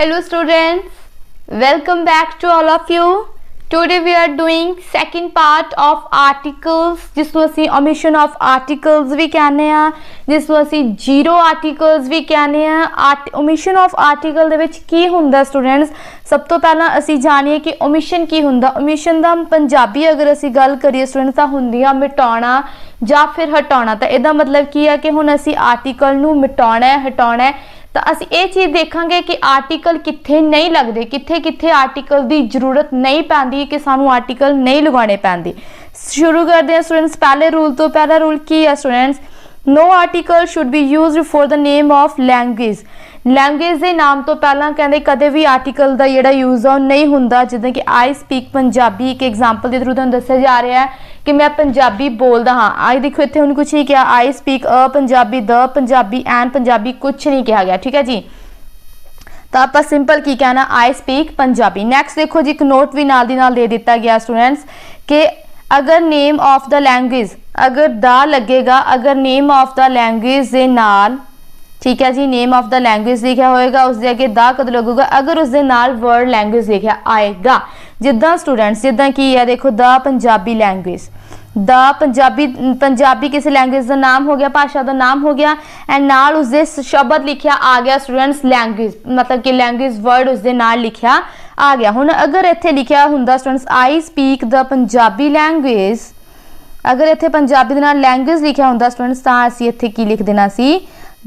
Hello students, welcome back to all of you. Today we are doing second part of articles जिसको ਅਸੀਂ omission of articles भी कहने ਆ, जिसको ਅਸੀਂ zero articles भी कहने ਆ। omission of article ਦੇ ਵਿੱਚ ਕੀ ਹੁੰਦਾ students? ਸਭ ਤੋਂ ਪਹਿਲਾਂ ਅਸੀਂ ਜਾਣੀਏ ਕਿ omission ਕੀ ਹੁੰਦਾ। omission ਦਾ ਪੰਜਾਬੀ ਅਗਰ ਅਸੀਂ ਗੱਲ ਕਰੀਏ students ਤਾਂ ਹੁੰਦੀ ਆ ਮਿਟਾਉਣਾ ਜਾਂ ਫਿਰ ਹਟਾਉਣਾ। ਤਾਂ ਇਹਦਾ ਮਤਲਬ ਕੀ ਹੈ ਕਿ ਹੁਣ ਅਸੀਂ ਆਰਟੀਕਲ ਨੂੰ ਮਿਟਾਉਣਾ ਹੈ, ਹਟਾਉਣਾ ਹੈ। ਤਾਂ ਅਸੀਂ ਇਹ ਚੀਜ਼ ਦੇਖਾਂਗੇ ਕਿ ਆਰਟੀਕਲ ਕਿੱਥੇ ਨਹੀਂ ਲੱਗਦੇ, ਕਿੱਥੇ ਆਰਟੀਕਲ ਦੀ ਜ਼ਰੂਰਤ ਨਹੀਂ ਪੈਂਦੀ, ਕਿ ਸਾਨੂੰ ਆਰਟੀਕਲ ਨਹੀਂ ਲਗਾਉਣੇ ਪੈਂਦੇ। ਸ਼ੁਰੂ ਕਰਦੇ ਹਾਂ ਸਟੂਡੈਂਟਸ ਪਹਿਲੇ ਰੂਲ ਤੋਂ। ਪਹਿਲਾ ਰੂਲ ਕੀ ਹੈ students? No article should be used for the name of language. Language के नाम तो पहला कहते कदे भी आर्टिकल का जोड़ा यूज है नहीं होंदा। जिदा कि आई स्पीक पंजाबी एक एग्जाम्पल के थ्रू तुहानूं दस्सिया जा रहा है कि मैं पंजाबी बोलदा हाँ। आज देखो इत्थे हुण कुछ नहीं कहा, I speak a Punjabi, the Punjabi, and Punjabi कुछ नहीं कहा गया। ठीक है जी, तो आप सिंपल की कहना आई स्पीक पंजाबी। नैक्सट देखो जी, एक नोट भी नाल दी नाल दे दिता गया स्टूडेंट्स कि अगर नेम ऑफ द लैंग्वेज अगर दा लगेगा, अगर नेम ऑफ द लैंग्वेज दे नाल, ठीक है जी, नेम ऑफ द लैंग्वेज लिखा होएगा उसके अगे दा कद लगेगा अगर उसके नाल वर्ड लैंग्वेज लिखा आएगा। जिदा स्टूडेंट्स जिदा की है देखो the Punjabi language, the Punjabi किसी लैंग्वेज का नाम हो गया, भाषा का नाम हो गया, एंड नाल उसके शब्द लिखा आ गया स्टूडेंट्स लैंग्वेज, मतलब कि लैंग्वेज वर्ड उसके नाल लिखा आ गया। हुण अगर इत्थे लिखा हुंदा students I speak the Punjabi language, अगर इत्थे पंजाबी दे नाल लैंग्वेज लिखा हुंदा स्टूडेंट्स तां असीं इत्थे की लिख देना सी,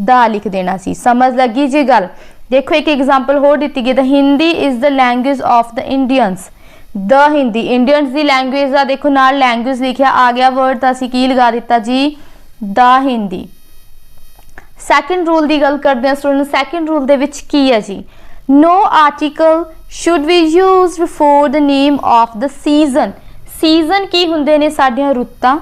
दा लिख देना सी। समझ लगी जी गल? देखो एक एग्जाम्पल होर दित्ती गई, the Hindi is the language of the Indians. The Hindi Indians की लैंग्वेज का देखो नाल लैंग्वेज लिखा आ गया वर्ड, तो असीं की लगा दिता जी, द हिंदी। सैकेंड रूल की गल करते हैं स्टूडेंट। सैकेंड रूल दे विच की है जी, no article should be used for the name of the season. Season की हुंदे ने साडियां रुत्तां,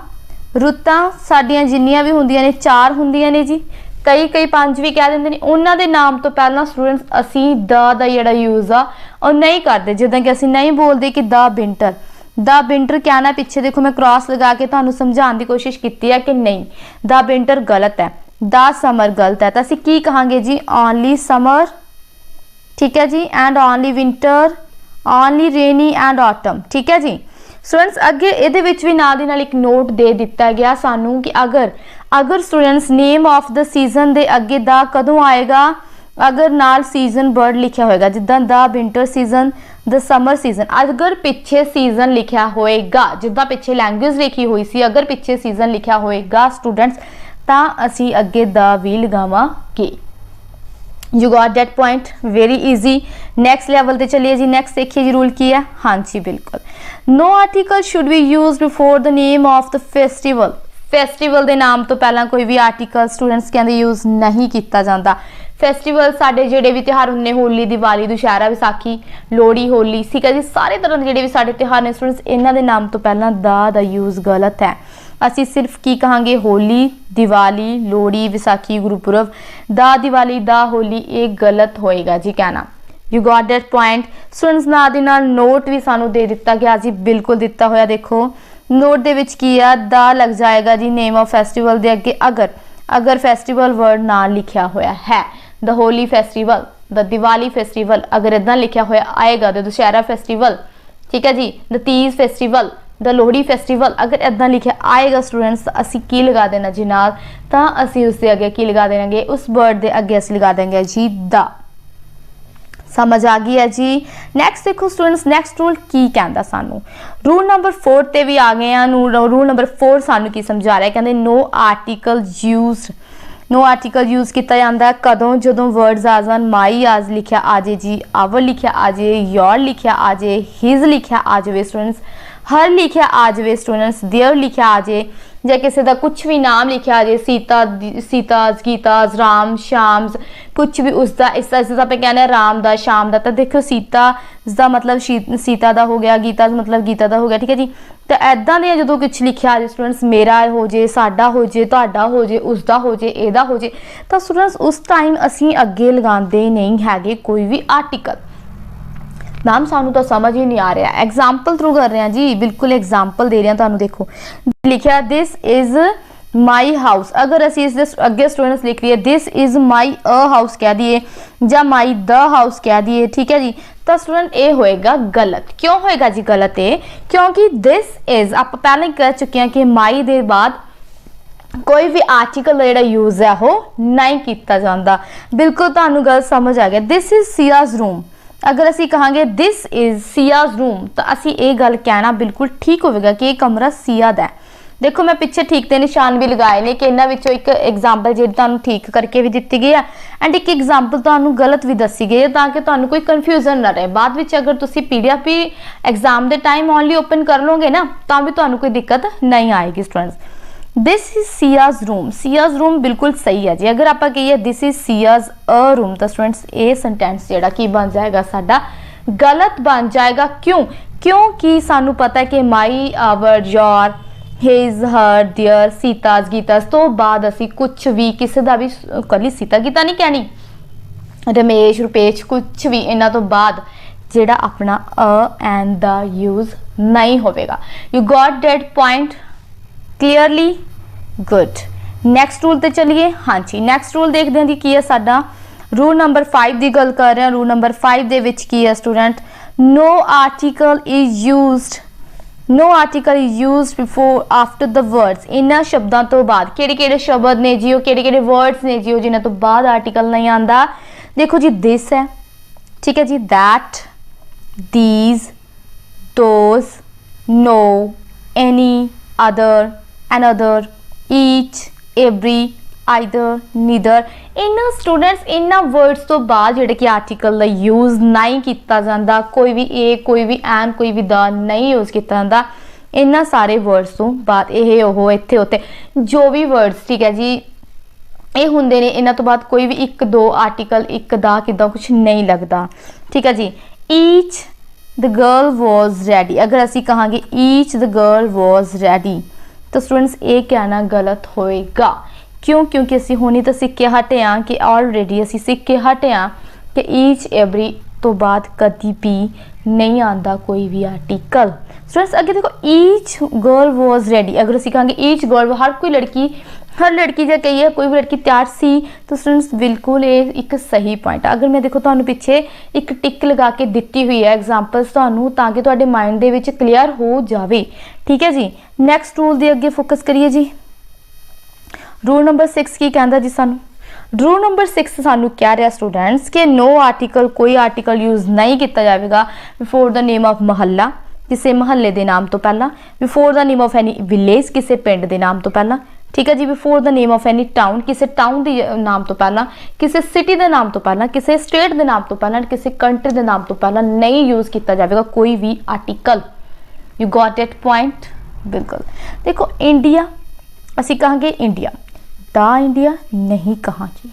रुत्तां साडियां जिन्नियां भी हुंदियां ने 4 हुंदियां ने जी, कई 5 भी कह देंगे। उन्होंने दे नाम तो पहला स्टूडेंट्स असी द जिहड़ा यूज आ और नहीं करते। जिदा कि असी नहीं बोलते कि द विंटर, द विंटर कहना पिछे देखो मैं क्रॉस लगा के तुहानूं समझाने की कोशिश की है कि नहीं, द विंटर गलत है, द समर गलत है। तो असी की कहांगे जी, ओनली समर, ठीक है जी, and only winter, only rainy and autumn. ठीक है जी स्टूडेंट्स, अगे ये भी नाल दी नाल एक नोट दे दिता गया सानू कि अगर students name of the season दे अगे दा कदों आएगा, अगर नाल सीजन वर्ड लिखा होएगा, जिदा the winter season, the summer season, अगर पिछे सीजन लिखा होएगा, जिदा पिछे लैंग्वेज लिखी हुई सी, अगर पिछे सीजन लिखा होएगा स्टूडेंट्स तां असी अगे द भी लगावांगे। You got that point, very easy. Next level ते चलिए जी। नैक्सट देखिए जी रूल की है। हाँ जी बिल्कुल, no article should be used for the name of the festival. Festival के नाम तो पहला कोई भी आर्टिकल स्टूडेंट्स कहते यूज नहीं किया जाता। फेस्टिवल साडे जिहड़े भी त्यौहार होंगे, होली, दिवाली, दुशहरा, विसाखी, लोहड़ी, होली, ठीक है जी, सारे तरह के जिहड़े भी साडे त्यौहार ने स्टूडेंट्स इन्हां दे नाम तो पहला दा यूज गलत है। असी सिर्फ की कहांगे होली, दिवाली, लोहड़ी, विसाखी, गुरुपुरब, दा दिवाली, दा होली, ये गलत होएगा जी कहना। You got that point students. नाल दी नाल नोट भी सानू दे दिता गया जी, बिल्कुल दिता होया। देखो नोट दे विच की आ, दा लग जाएगा जी नेम ऑफ फेस्टिवल दे अगे अगर फेस्टिवल वर्ड ना लिखा होया है। The Holi festival, the Diwali festival अगर इदां लिखा होया आएगा, द दुशहरा फेस्टिवल, ठीक है जी, the Teej festival, the Lohri festival अगर इदां लिखा आएगा स्टूडेंट्स तो असी की लगा देना जी नाल, तो असी उसके अगे की लगा देंगे, उस वर्ड के अगे असी लगा देंगे जी द। समझ आ गई है जी। नैक्सट देखो स्टूडेंट्स, नैक्सट रूल की कहता सानू, रूल नंबर 4 ते भी आ गए हैं। रूल नंबर 4 सानू की समझा रहा है, कहते no article used, no article use किया जाता है कदों जदों वर्ड्स आ जान, माई आज लिखा आ जाए जी, आवर लिखा आ जाए, योर लिखा आ जाए, हिज लिखा आ जाए स्टूडेंट्स, हर लिखा आ जाए स्टूडेंट्स, देयर लिखा आ जाए, या किसी का कुछ भी नाम लिखा आ जाए, सीता, गीता, राम, श्याम, कुछ भी उसका इस तरह पे कहना राम दा, श्याम दा। तो देखो सीता का मतलब सीता का हो गया, गीता मतलब गीता का हो गया, ठीक है जी। तो ऐदा दे जो कुछ लिखा आ जाए स्टूडेंट्स, मेरा हो जाए, साडा हो जाए, तुहाडा हो जाए, उसका हो जाए, एदा हो जाए, तो स्टूडेंट्स उस टाइम असी अगे लगाते नहीं है कोई भी आर्टिकल। मैम सानू तो समझ ही नहीं आ रहा, एग्जाम्पल थ्रू कर रहे हैं जी, बिल्कुल एग्जाम्पल दे रहे हैं तुहानू। देखो लिखा दिस इज माई हाउस, अगर असी इस अगे स्टूडेंट्स लिख रही है this is my a house कह दिए या माई द हाउस कह दिए, ठीक है जी, तो स्टूडेंट ये होएगा गलत। क्यों होएगा जी गलत है? क्योंकि दिस इज आप पहले ही कह चुके हैं कि माई दे बाद कोई भी आर्टिकल का जो यूज है वो नहीं किया जाता। बिल्कुल तुहानू गल समझ आ गया। दिस इज सियाज रूम, अगर असी कहांगे दिस इज सियाज रूम तो असी ये गल कहना बिल्कुल ठीक होगा कि ये कमरा सिया दा है। देखो मैं पिछे ठीक ते निशान भी लगाए ने कि इन्हां विचों एक एग्जाम्पल जी तुहानू ठीक करके भी दी गई है एंड एक एग्जाम्पल तुहानू गलत भी दसी गई है ताकि तुहानू कोई कन्फ्यूजन ना रहे। बाद विच अगर तुसी PDF भी एग्जाम के टाइम ओनली ओपन कर लोगे ना तो भी तुहानू कोई दिक्कत नहीं आएगी students. This is Ciaz room, Ciaz room बिल्कुल सही है जी। अगर आप कहिए this is Ciaz a room तो स्टूडेंट्स ये सेंटेंस जिहड़ा की बन जाएगा साडा गलत बन जाएगा। क्यों? क्योंकि सानू पता है कि my our your his her their सीताज गीताज तो बाद असी कुछ भी किसी का भी कली सीता गीता नहीं कहनी, रमेश रुपेश कुछ भी इन्हां तो बाद जिहड़ा अपना अ एंड द यूज नहीं होवेगा। You got that point clearly? Good. Next rule ते चलिए। हाँ जी नैक्सट रूल देखते हैं जी की है साडा रूल नंबर 5 की गल कर रहे हैं। रूल नंबर 5 दे विच की है student no article is used, no article is used before after the words. इन्हां शब्दों तो बाद किहड़े-किहड़े शब्द ने जी, किहड़े-किहड़े वर्ड्स ने जी जिन्हां तो बाद आर्टिकल नहीं आंदा। देखो जी दिस है, ठीक है जी, that, these, those, no, any, other, another, each, every, either, neither। इन स्टूडेंट्स इन वर्ड्स तो बाद जिहड़े कि आर्टिकल का यूज नहीं किया जाता, कोई भी ए कोई भी एंड कोई भी द नहीं यूज किया जाता। इन सारे वर्ड्स तो बाद ये ओह इत्थे उत्ते जो भी वर्ड्स ठीक है जी ये होंगे ने इन्हां तो बाद कोई भी एक दो आर्टिकल एक दा किदा कुछ नहीं लगता, ठीक है जी। Each the girl was ready, अगर असी कहांगे each the girl was ready तो स्टूडेंट्स ये कहना गलत होएगा। क्यों? क्योंकि असी हुणी तो सीख के हटे हाँ कि ऑलरेडी असी सीख के हटे हाँ कि ईच एवरी तो बाद कभी भी नहीं आता कोई भी आर्टिकल। स्टूडेंट्स अगे देखो ईच गर्ल वॉज रेडी, अगर असी कहेंगे ईच गर्ल हर कोई लड़की हर लड़की जो कही है कोई भी लड़की तैयार सी तो स्टूडेंट्स बिल्कुल ये एक सही पॉइंट। अगर मैं देखो तुहानू पिछे एक टिक लगा के दी हुई है एग्जाम्पल्स तुहानू ताकि तुहाडे माइंड दे विच क्लीयर हो जाए, ठीक है जी। नैक्सट रूल दे अगे फोकस करिए जी। रूल नंबर 6 की कहता जी सानू, रूल नंबर 6 सानू कह रहा स्टूडेंट्स कि नो आर्टिकल कोई आर्टिकल यूज नहीं किया जाएगा बिफोर द नेम ऑफ महल्ला किसी महल्ले के नाम तो पहला, before the name of any village किसी पिंड के नाम तो पहला, ठीक है जी, before the name of any town किसी टाउन के नाम तो पहला, किसी सिटी के नाम तो पहला, किसी स्टेट के नाम तो पहला, किसी कंट्री के नाम तो पहला नहीं यूज किया जाएगा कोई भी article. You got it point? बिल्कुल। देखो इंडिया असी कहांगे इंडिया, द इंडिया नहीं कहांगे,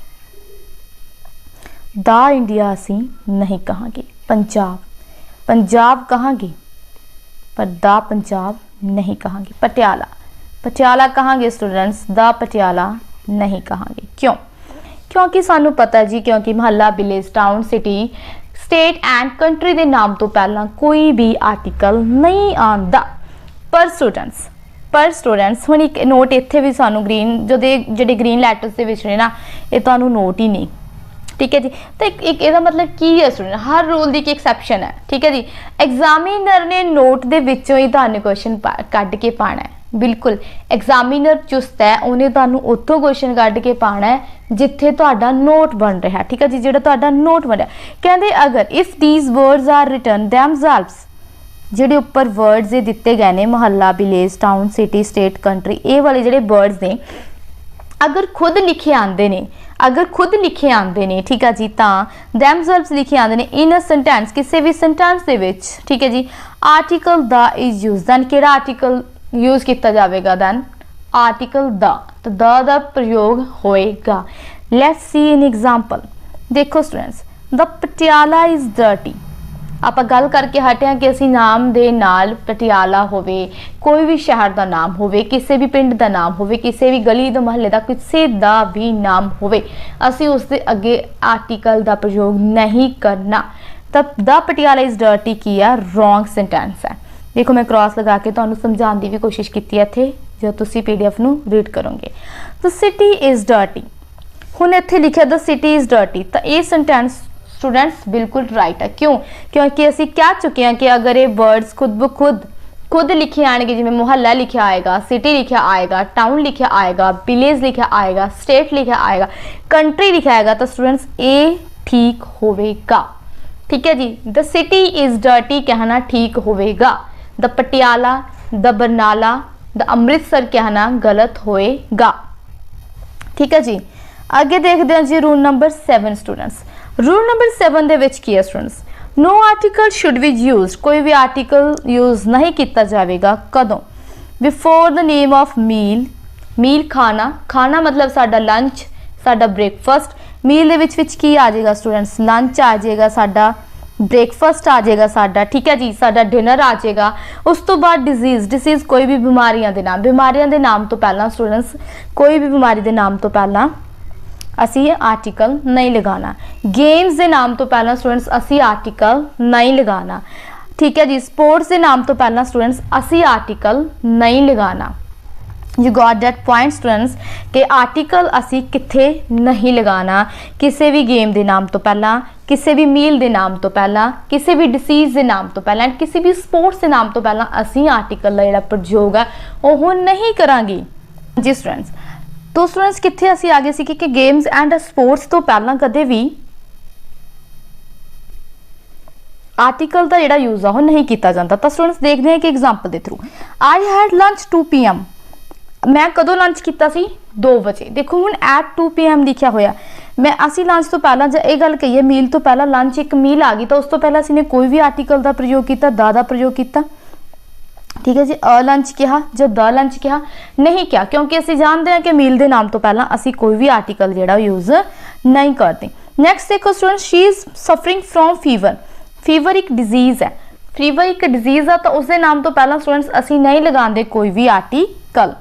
द इंडिया असी नहीं कहांगे। पंजाब, पंजाब कहांगे पर द पंजाब नहीं कहांगे। पटियाला, पटियाला कहांगे स्टूडेंट्स, द पटियाला नहीं कहांगे। क्यों? क्योंकि सानू पता जी क्योंकि महल्ला village town city state and country के नाम तो पहला कोई भी आर्टिकल नहीं आंदा। पर स्टूडेंट्स हुण एक नोट इत्थे भी सानू ग्रीन जो जिहड़े ग्रीन लैटर्स दे विच ने ना ये तुहानू नोट ही नहीं, ठीक है जी। तो एक ਇਹਦਾ मतलब की है स्टूडेंट हर रूल की एक एक्सैप्शन है, ठीक है जी। एग्जामिनर ने नोट दे विचों ही तुहानू क्वेश्चन कढ के पाना है, बिल्कुल एग्जामिनर चुस्त है उन्हें तुहानू उत्थों क्वेश्चन कढ के पाना है जिथे तुहाडा नोट बन रहा है, ठीक है जी। जिहड़ा तुहाडा नोट बन रहा कहंदे अगर if these words are written themselves जिहड़े उपर वर्ड्स ये दिते गए ने महल्ला village town city state country ये वाले जिहड़े वर्ड्स ने अगर खुद लिखे आंदे ने, अगर खुद लिखे आंदे ने, ठीक है जी, तां themselves लिखे आंदे ने इन अ सेंटेंस किसी भी सेंटेंस दे विच, ठीक है जी, article the is use then किहड़ा आर्टिकल यूज किया जाएगा दैन आर्टिकल द, तो द दा प्रयोग होएगा। Let's see an example. देखो students the Patiala is dirty, आप गल करके हटे हैं कि असी नाम दे नाल पटियाला होवे कोई भी शहर का नाम होवे किसी भी पिंड का नाम होवे किसी भी गली दे महल्ले का किसी दा भी नाम होवे असी उसके अगे आर्टिकल का प्रयोग नहीं करना। तब द पटियाला इज डर्टी की है रॉन्ग सेंटेंस है। देखो मैं क्रॉस लगा के तुहानू समझाने की भी कोशिश की है इत्थे जब तुसी PDF नू रीड करोगे। द सिटी इज़ डर्टी, हुण इत्थे लिखिया द सिटी इज़ डर्टी, तो ये सेंटेंस स्टूडेंट्स बिल्कुल राइट है। क्यों? क्योंकि असी कह चुके हैं कि अगर ये वर्ड्स खुद ब खुद लिखे आएंगे, जिवें मुहल्ला लिखा आएगा, सिटी लिखा आएगा, टाउन लिखा आएगा, विलेज लिखा आएगा, स्टेट लिखा आएगा, कंट्री लिखा आएगा, तो स्टूडेंट्स ये ठीक होवेगा। ठीक है जी, द सिटी इज़ डर्टी कहना ठीक होवेगा। The Patiala, the Barnala, the Amritsar कहना गलत होएगा। ठीक है जी, आगे देखते हैं जी rule number 7 students. Rule number 7 दे विच की है students, no article should be use, कोई भी आर्टिकल यूज नहीं किया जाएगा कदों before the name of meal, meal खाना, खाना मतलब साडा लंच, साडा ब्रेकफास्ट, मील दे विच की आ जाएगा स्टूडेंट्स, लंच आ जाएगा साडा, ब्रेकफास्ट आ जाएगा साडा, ठीक है जी, साडा डिनर आ जाएगा। उस तो बाद डिजीज़, डिसीज़ कोई भी बीमारियां दे नाम, बीमारियां दे नाम तो पहला स्टूडेंट्स कोई भी बीमारी दे नाम तो पहला असी आर्टिकल नहीं लगाना। गेम्स के नाम तो पहला स्टूडेंट्स असी आर्टिकल नहीं लगाना। ठीक है जी, स्पोर्ट्स के नाम तो पहला स्टूडेंट्स असी आर्टिकल नहीं लगाना। You got that point students कि आर्टिकल असी किथे नहीं लगाना, किसी भी गेम के नाम तो पहला, किसी भी मील के नाम तो पहला, किसी भी डिसीज़ के नाम तो पहला, किसी भी स्पोर्ट्स के नाम तो पहला असी आर्टिकल का जिहड़ा प्रयोग है वह नहीं करांगे जी स्टूडेंट्स। तो स्टूडेंट्स कितने असी आ गए सी कि गेम्स एंड स्पोर्ट्स तो पहला कदे भी आर्टिकल का जिहड़ा यूज आ नहीं किया जाता। तो स्टूडेंट्स देखते हैं कि एग्जाम्पल के through, I had lunch 2 PM, मैं कदों लंच किया सी 2 बजे। देखो हुण एट 2 PM लिखा होया, मैं असी लंच तो पहला जो ये गल कही मील तो पहला लंच एक मील आ गई, तो उस तो पहला असी ने कोई भी आर्टिकल का प्रयोग किया, दा प्रयोग किया। ठीक है जी, अ लंच कहा जब द लंच कहा नहीं क्या, क्योंकि असी जानते हैं कि मील के नाम तो पहला असी कोई भी आर्टिकल जिहड़ा यूज नहीं करते। नैक्सट देखो student, she is suffering from fever, fever एक डिजीज़ है, फीवर एक डिजीज़ है, तो उसके नाम तो पहला स्टूडेंट्स असी नहीं लगाते कोई भी article.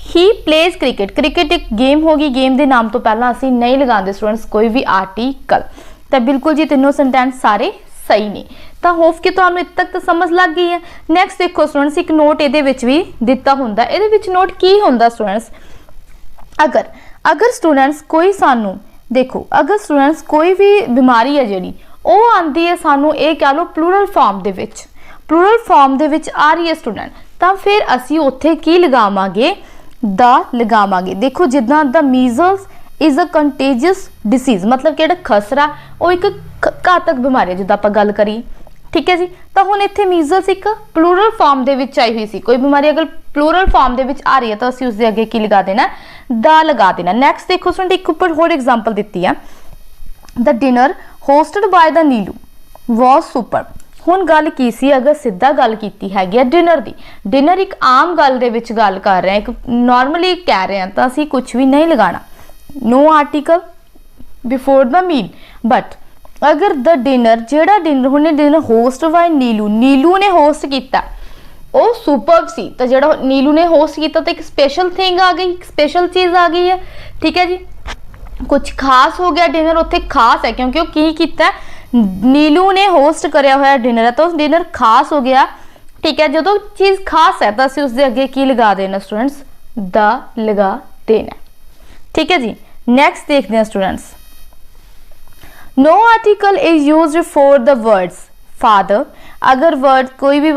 He plays cricket, cricket एक गेम होगी, गेम के नाम तो पहला असी नहीं लगाते स्टूडेंट्स कोई भी आर्टिकल। तो बिल्कुल जी तीनों सेंटेंस सारे सही ने। तो होप कि तुहानू इत्थे तक तो समझ लग गई है। नैक्सट देखो स्टूडेंट्स, एक नोट ये भी दिता हुंदा, इहदे विच नोट की हुंदा स्टूडेंट्स, अगर स्टूडेंट्स कोई सानू देखो, अगर स्टूडेंट्स कोई भी बीमारी है जिहड़ी वो आंदी है सानू ये कह लो प्लूरल फॉर्म दे विच, प्लूरल फॉर्म दे विच आ रही है स्टूडेंट, तो फिर असी उत्थे की लगावांगे, द लगावांगे। देखो जिद्दां the measles is a contagious disease, मतलब कि खसरा वो एक घातक बीमारी है जिद्दां आपां गल करिए। ठीक है जी, तो हुण इत्थे मीजल्स एक प्लूरल फॉर्म दे विच आई हुई सी, कोई बीमारी अगर प्लूरल फॉर्म दे विच आ रही है तो असीं उसदे अगे की लगा देना, द लगा देना। नैक्सट देखो स्टूडेंट, एक उपर होर एग्जाम्पल दित्ती है, the dinner hosted by the Neelu was super. हुण गल की सी, अगर सीधा गल कीती हैगी डिनर दी, डिनर एक आम गल दे विच गल कर रहे हैं, एक नॉर्मली कह रहे हैं, तो असीं कुछ भी नहीं लगाना, no article before the meal. But अगर द डिनर जेड़ा डिनर हुणे dinner host by Neelu, Neelu ने होस्ट किया वो सुपर्ब सी, तो जेड़ा नीलू ने होस्ट किया तो एक स्पेशल थिंग आ गई, स्पेशल चीज़ आ गई है। ठीक है जी, कुछ खास हो गया डिनर, उत्थे खास है क्योंकि वो की कीता नीलू ने होस्ट करया होया डिनर है, तो डिनर खास हो गया। ठीक है, जो चीज़ खास है तो असीं उसके अगे की लगा देना स्टूडेंट्स, द लगा देना। ठीक है जी, नैक्सट देखते हैं students, no article is used for the words father. अगर वर्ड कोई भी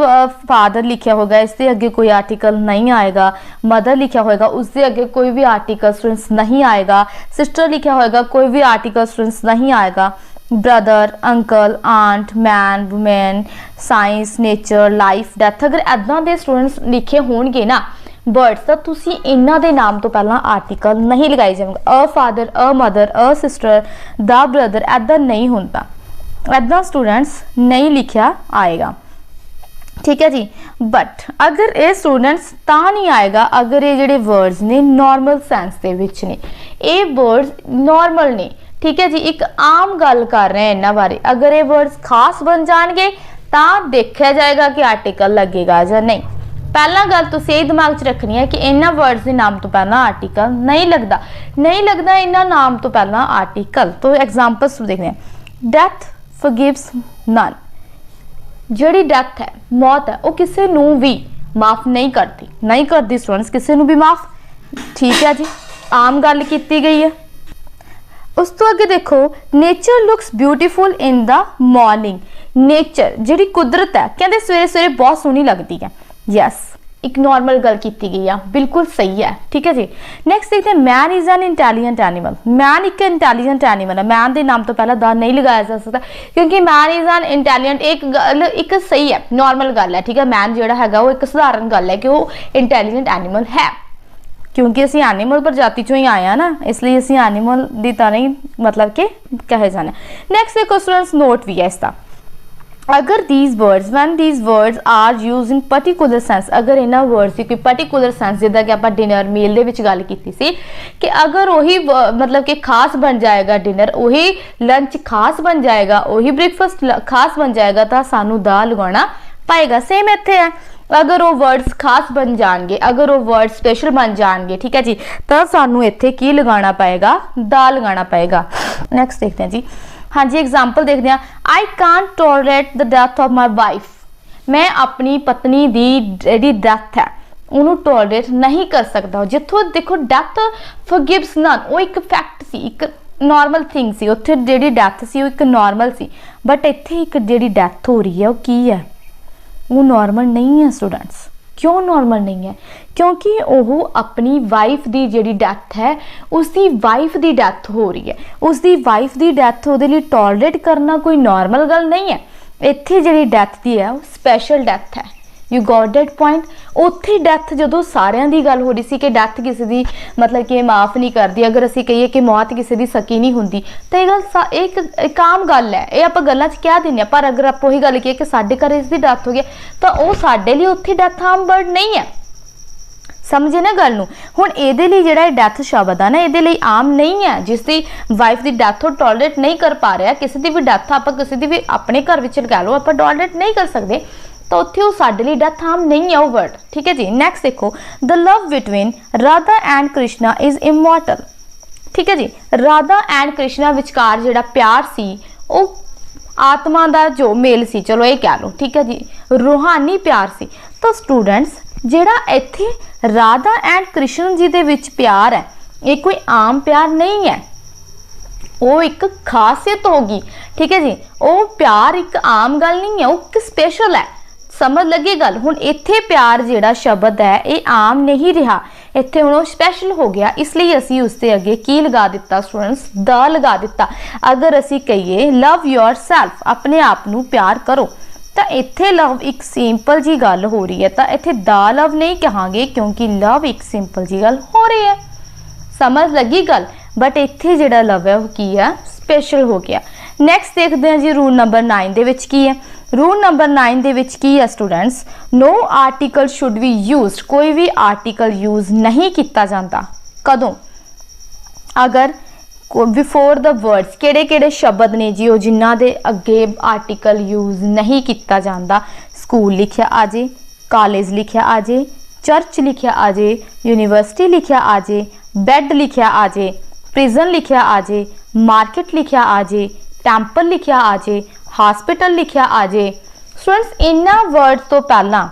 फादर लिखा होगा इससे अगे कोई आर्टिकल नहीं आएगा, मदर लिखा होगा उससे अगे कोई भी आर्टिकल स्टूडेंट्स नहीं आएगा, सिस्टर लिखा होगा कोई भी आर्टिकल स्टूडेंट्स नहीं आएगा, brother, uncle, aunt, man, women, science, nature, life, death, अगर इदां दे स्टूडेंट्स लिखे होणगे ना वर्ड्स, तो तुसी इन्हां दे नाम तो पहला आर्टिकल नहीं लगाए जाएंगे। A father, a mother, a sister, the brother, ऐदा नहीं होता, ऐदा स्टूडेंट्स नहीं लिखा आएगा। ठीक है जी, बट अगर ये स्टूडेंट्स ता नहीं आएगा अगर ये जिहड़े वर्ड्स ने नॉर्मल सेंस दे विच ने, ये वर्ड्स नॉर्मल ने। ठीक है जी, एक आम गल कर रहे हैं इन्हां बारे, अगर ये वर्ड्स खास बन जाएंगे तो देखा जाएगा कि आर्टिकल लगेगा या नहीं। पहला गल तो यही दिमाग च रखनी है कि इन्हां वर्ड्स के नाम तो पहला आर्टिकल नहीं लगता, नहीं लगता इन्हां नाम तो पहला आर्टिकल। तो एग्जाम्पल्स देखते हैं, डेथ फॉरगिव्स नन, जिहड़ी डेथ है मौत है वो किसी नूं भी माफ़ नहीं करती स्टूडेंट्स किसी नूं भी माफ़। ठीक है जी, आम गल की गई है। उस तो अगे देखो, nature looks beautiful in the morning. Nature जिहड़ी कुदरत है कहते सवेरे सवेरे बहुत सोहनी लगती है। यस, एक नॉर्मल गल की गई है, बिल्कुल सही है। ठीक है जी। नेक्स्ट देखते हैं, man is an intelligent animal. Man एक इंटैलीजेंट एनिमल है। मैन के नाम तो पहला द नहीं लगाया जा सकता क्योंकि मैन इज एन इंटैलीजेंट एक गल एक सही है, नॉर्मल गल है। ठीक है, मैन जो है वो एक साधारण गल है कि वो इंटैलीजेंट एनिमल है क्योंकि असी एनिमल प्रजाति चो ही आए हैं ना, इसलिए असी एनिमल की तरह ही मतलब कि कहे जाने। नैक्सट देखो स्टूडेंट्स, नोट भी है इसका, अगर these words when these words are used in particular sense, अगर इन्हां वर्ड्स की कोई पर्टिकुलर सेंस जिदा कि आप डिनर मील दे विच गल कीती सी कि अगर वही मतलब कि खास बन जाएगा डिनर, वही लंच खास बन जाएगा, वही ब्रेकफास्ट खास बन जाएगा, तो सानू दा लगाना पाएगा। सेम इत्थे है, अगर वो वर्ड्स खास बन जाएंगे, अगर वो वर्ड स्पेशल बन जाएंगे, ठीक है जी, तो सानू इत्थे की लगाना पाएगा, दा लगाना पाएगा। नैक्सट देखते हैं जी। हाँ जी, एग्जाम्पल देखते हैं। I can't tolerate the death of my wife. मैं अपनी पत्नी की जी डेथ है उन्होंने टॉलरेट नहीं कर सकता। जिथों देखो डेथ फॉरगिव्स नन, वो एक फैक्ट सी, एक नॉर्मल थिंग सी, उत्थे जी डेथ सी वो एक नॉर्मल सी, बट इत्थे एक जी डेथ हो रही है वो की है, वो नॉर्मल नहीं है स्टूडेंट्स। क्यों नॉर्मल नहीं है? क्योंकि वो अपनी वाइफ की जी डेथ है, उसकी वाइफ की डेथ हो रही है, उसकी वाइफ की डेथ वो टॉलरेट करना कोई नॉर्मल गल नहीं है। इत्थे जी डेथ की है वो स्पैशल डेथ है। You got date point. उत्थे डेथ जो सारियां दी गल हो रही सी कि डेथ किसी की मतलब कि माफ़ नहीं करती, अगर असी कहिए कि मौत किसी की सकी नहीं होंदी, तो यह गल एक आम गल है, ये आप गल्लां च कह दिंदे। पर अगर आप वही गल कहिए कि साडे घर इसकी डेथ हो गई, तो वो साडे लिए उत्थे डेथ आम वर्ड नहीं है। समझे ना गल नूं। हुण इहदे लई जिहड़ा डेथ शब्द है ना, इहदे लई आम नहीं है। जिसकी वाइफ की डेथ हो टॉलरेट नहीं कर पा रहा, किसी की भी डेथ आप किसी की भी अपने घर विच कह लो आप टॉलरेट नहीं कर सकते, तो उत्थे वो साडे लई डेथ आम नहीं है वो वर्ड। ठीक है जी। नैक्सट देखो, the love between Radha and Krishna is immortal. ठीक है जी। राधा एंड कृष्णा विचकार जिहड़ा प्यार सी वो आत्मा का जो मेल सी, चलो ये कह लो, ठीक है जी, रूहानी प्यार सी। तो स्टूडेंट्स जिहड़ा इत्थे राधा एंड कृष्ण जी दे विच प्यार है, ये कोई आम प्यार नहीं है, वो एक खासियत होगी। ठीक है जी, वो प्यार एक आम गल नहीं है, वो एक स्पेशल है। समझ लगी गल। हुण इत्थे प्यार जिहड़ा शब्द है ये आम नहीं रहा, इत्थे हुण स्पैशल हो गया, इसलिए असी उसके अगे की लगा दिता स्टूडेंट्स, द लगा दिता। अगर असी कहिए लव योर सैल्फ, अपने आप नूं प्यार करो, तो इत्थे लव एक सिंपल जी गल हो रही है, तो इत्थे द लव नहीं कहांगे क्योंकि लव एक सिंपल जी गल हो रही है। समझ लगी गल। बट इत्थे जिहड़ा लव है वो की है, स्पेशल हो गया। नैक्सट देखते हैं जी, रूल नंबर 9 दे विच की है। रूल नंबर 9 दे विच की है students, no article should be used. कोई भी आर्टिकल यूज नहीं किया जाता। कदों? अगर बिफोर द वर्ड्स किहड़े शब्द ने जी वो जिन्हां दे अगे आर्टिकल यूज नहीं किया जाता। स्कूल लिखिया आ जे, कॉलेज लिखिया आ जे, चर्च लिखिया आ जे, यूनिवर्सिटी लिखिया आ जे, बैड लिखिया आ जे, प्रिजन लिखिया आ जे, मार्केट लिखिया आ जे, टैंपल लिखिया आ जे, हॉस्पिटल लिखिया आ जे। स्टूडेंट्स इन्हां वर्ड तो पहला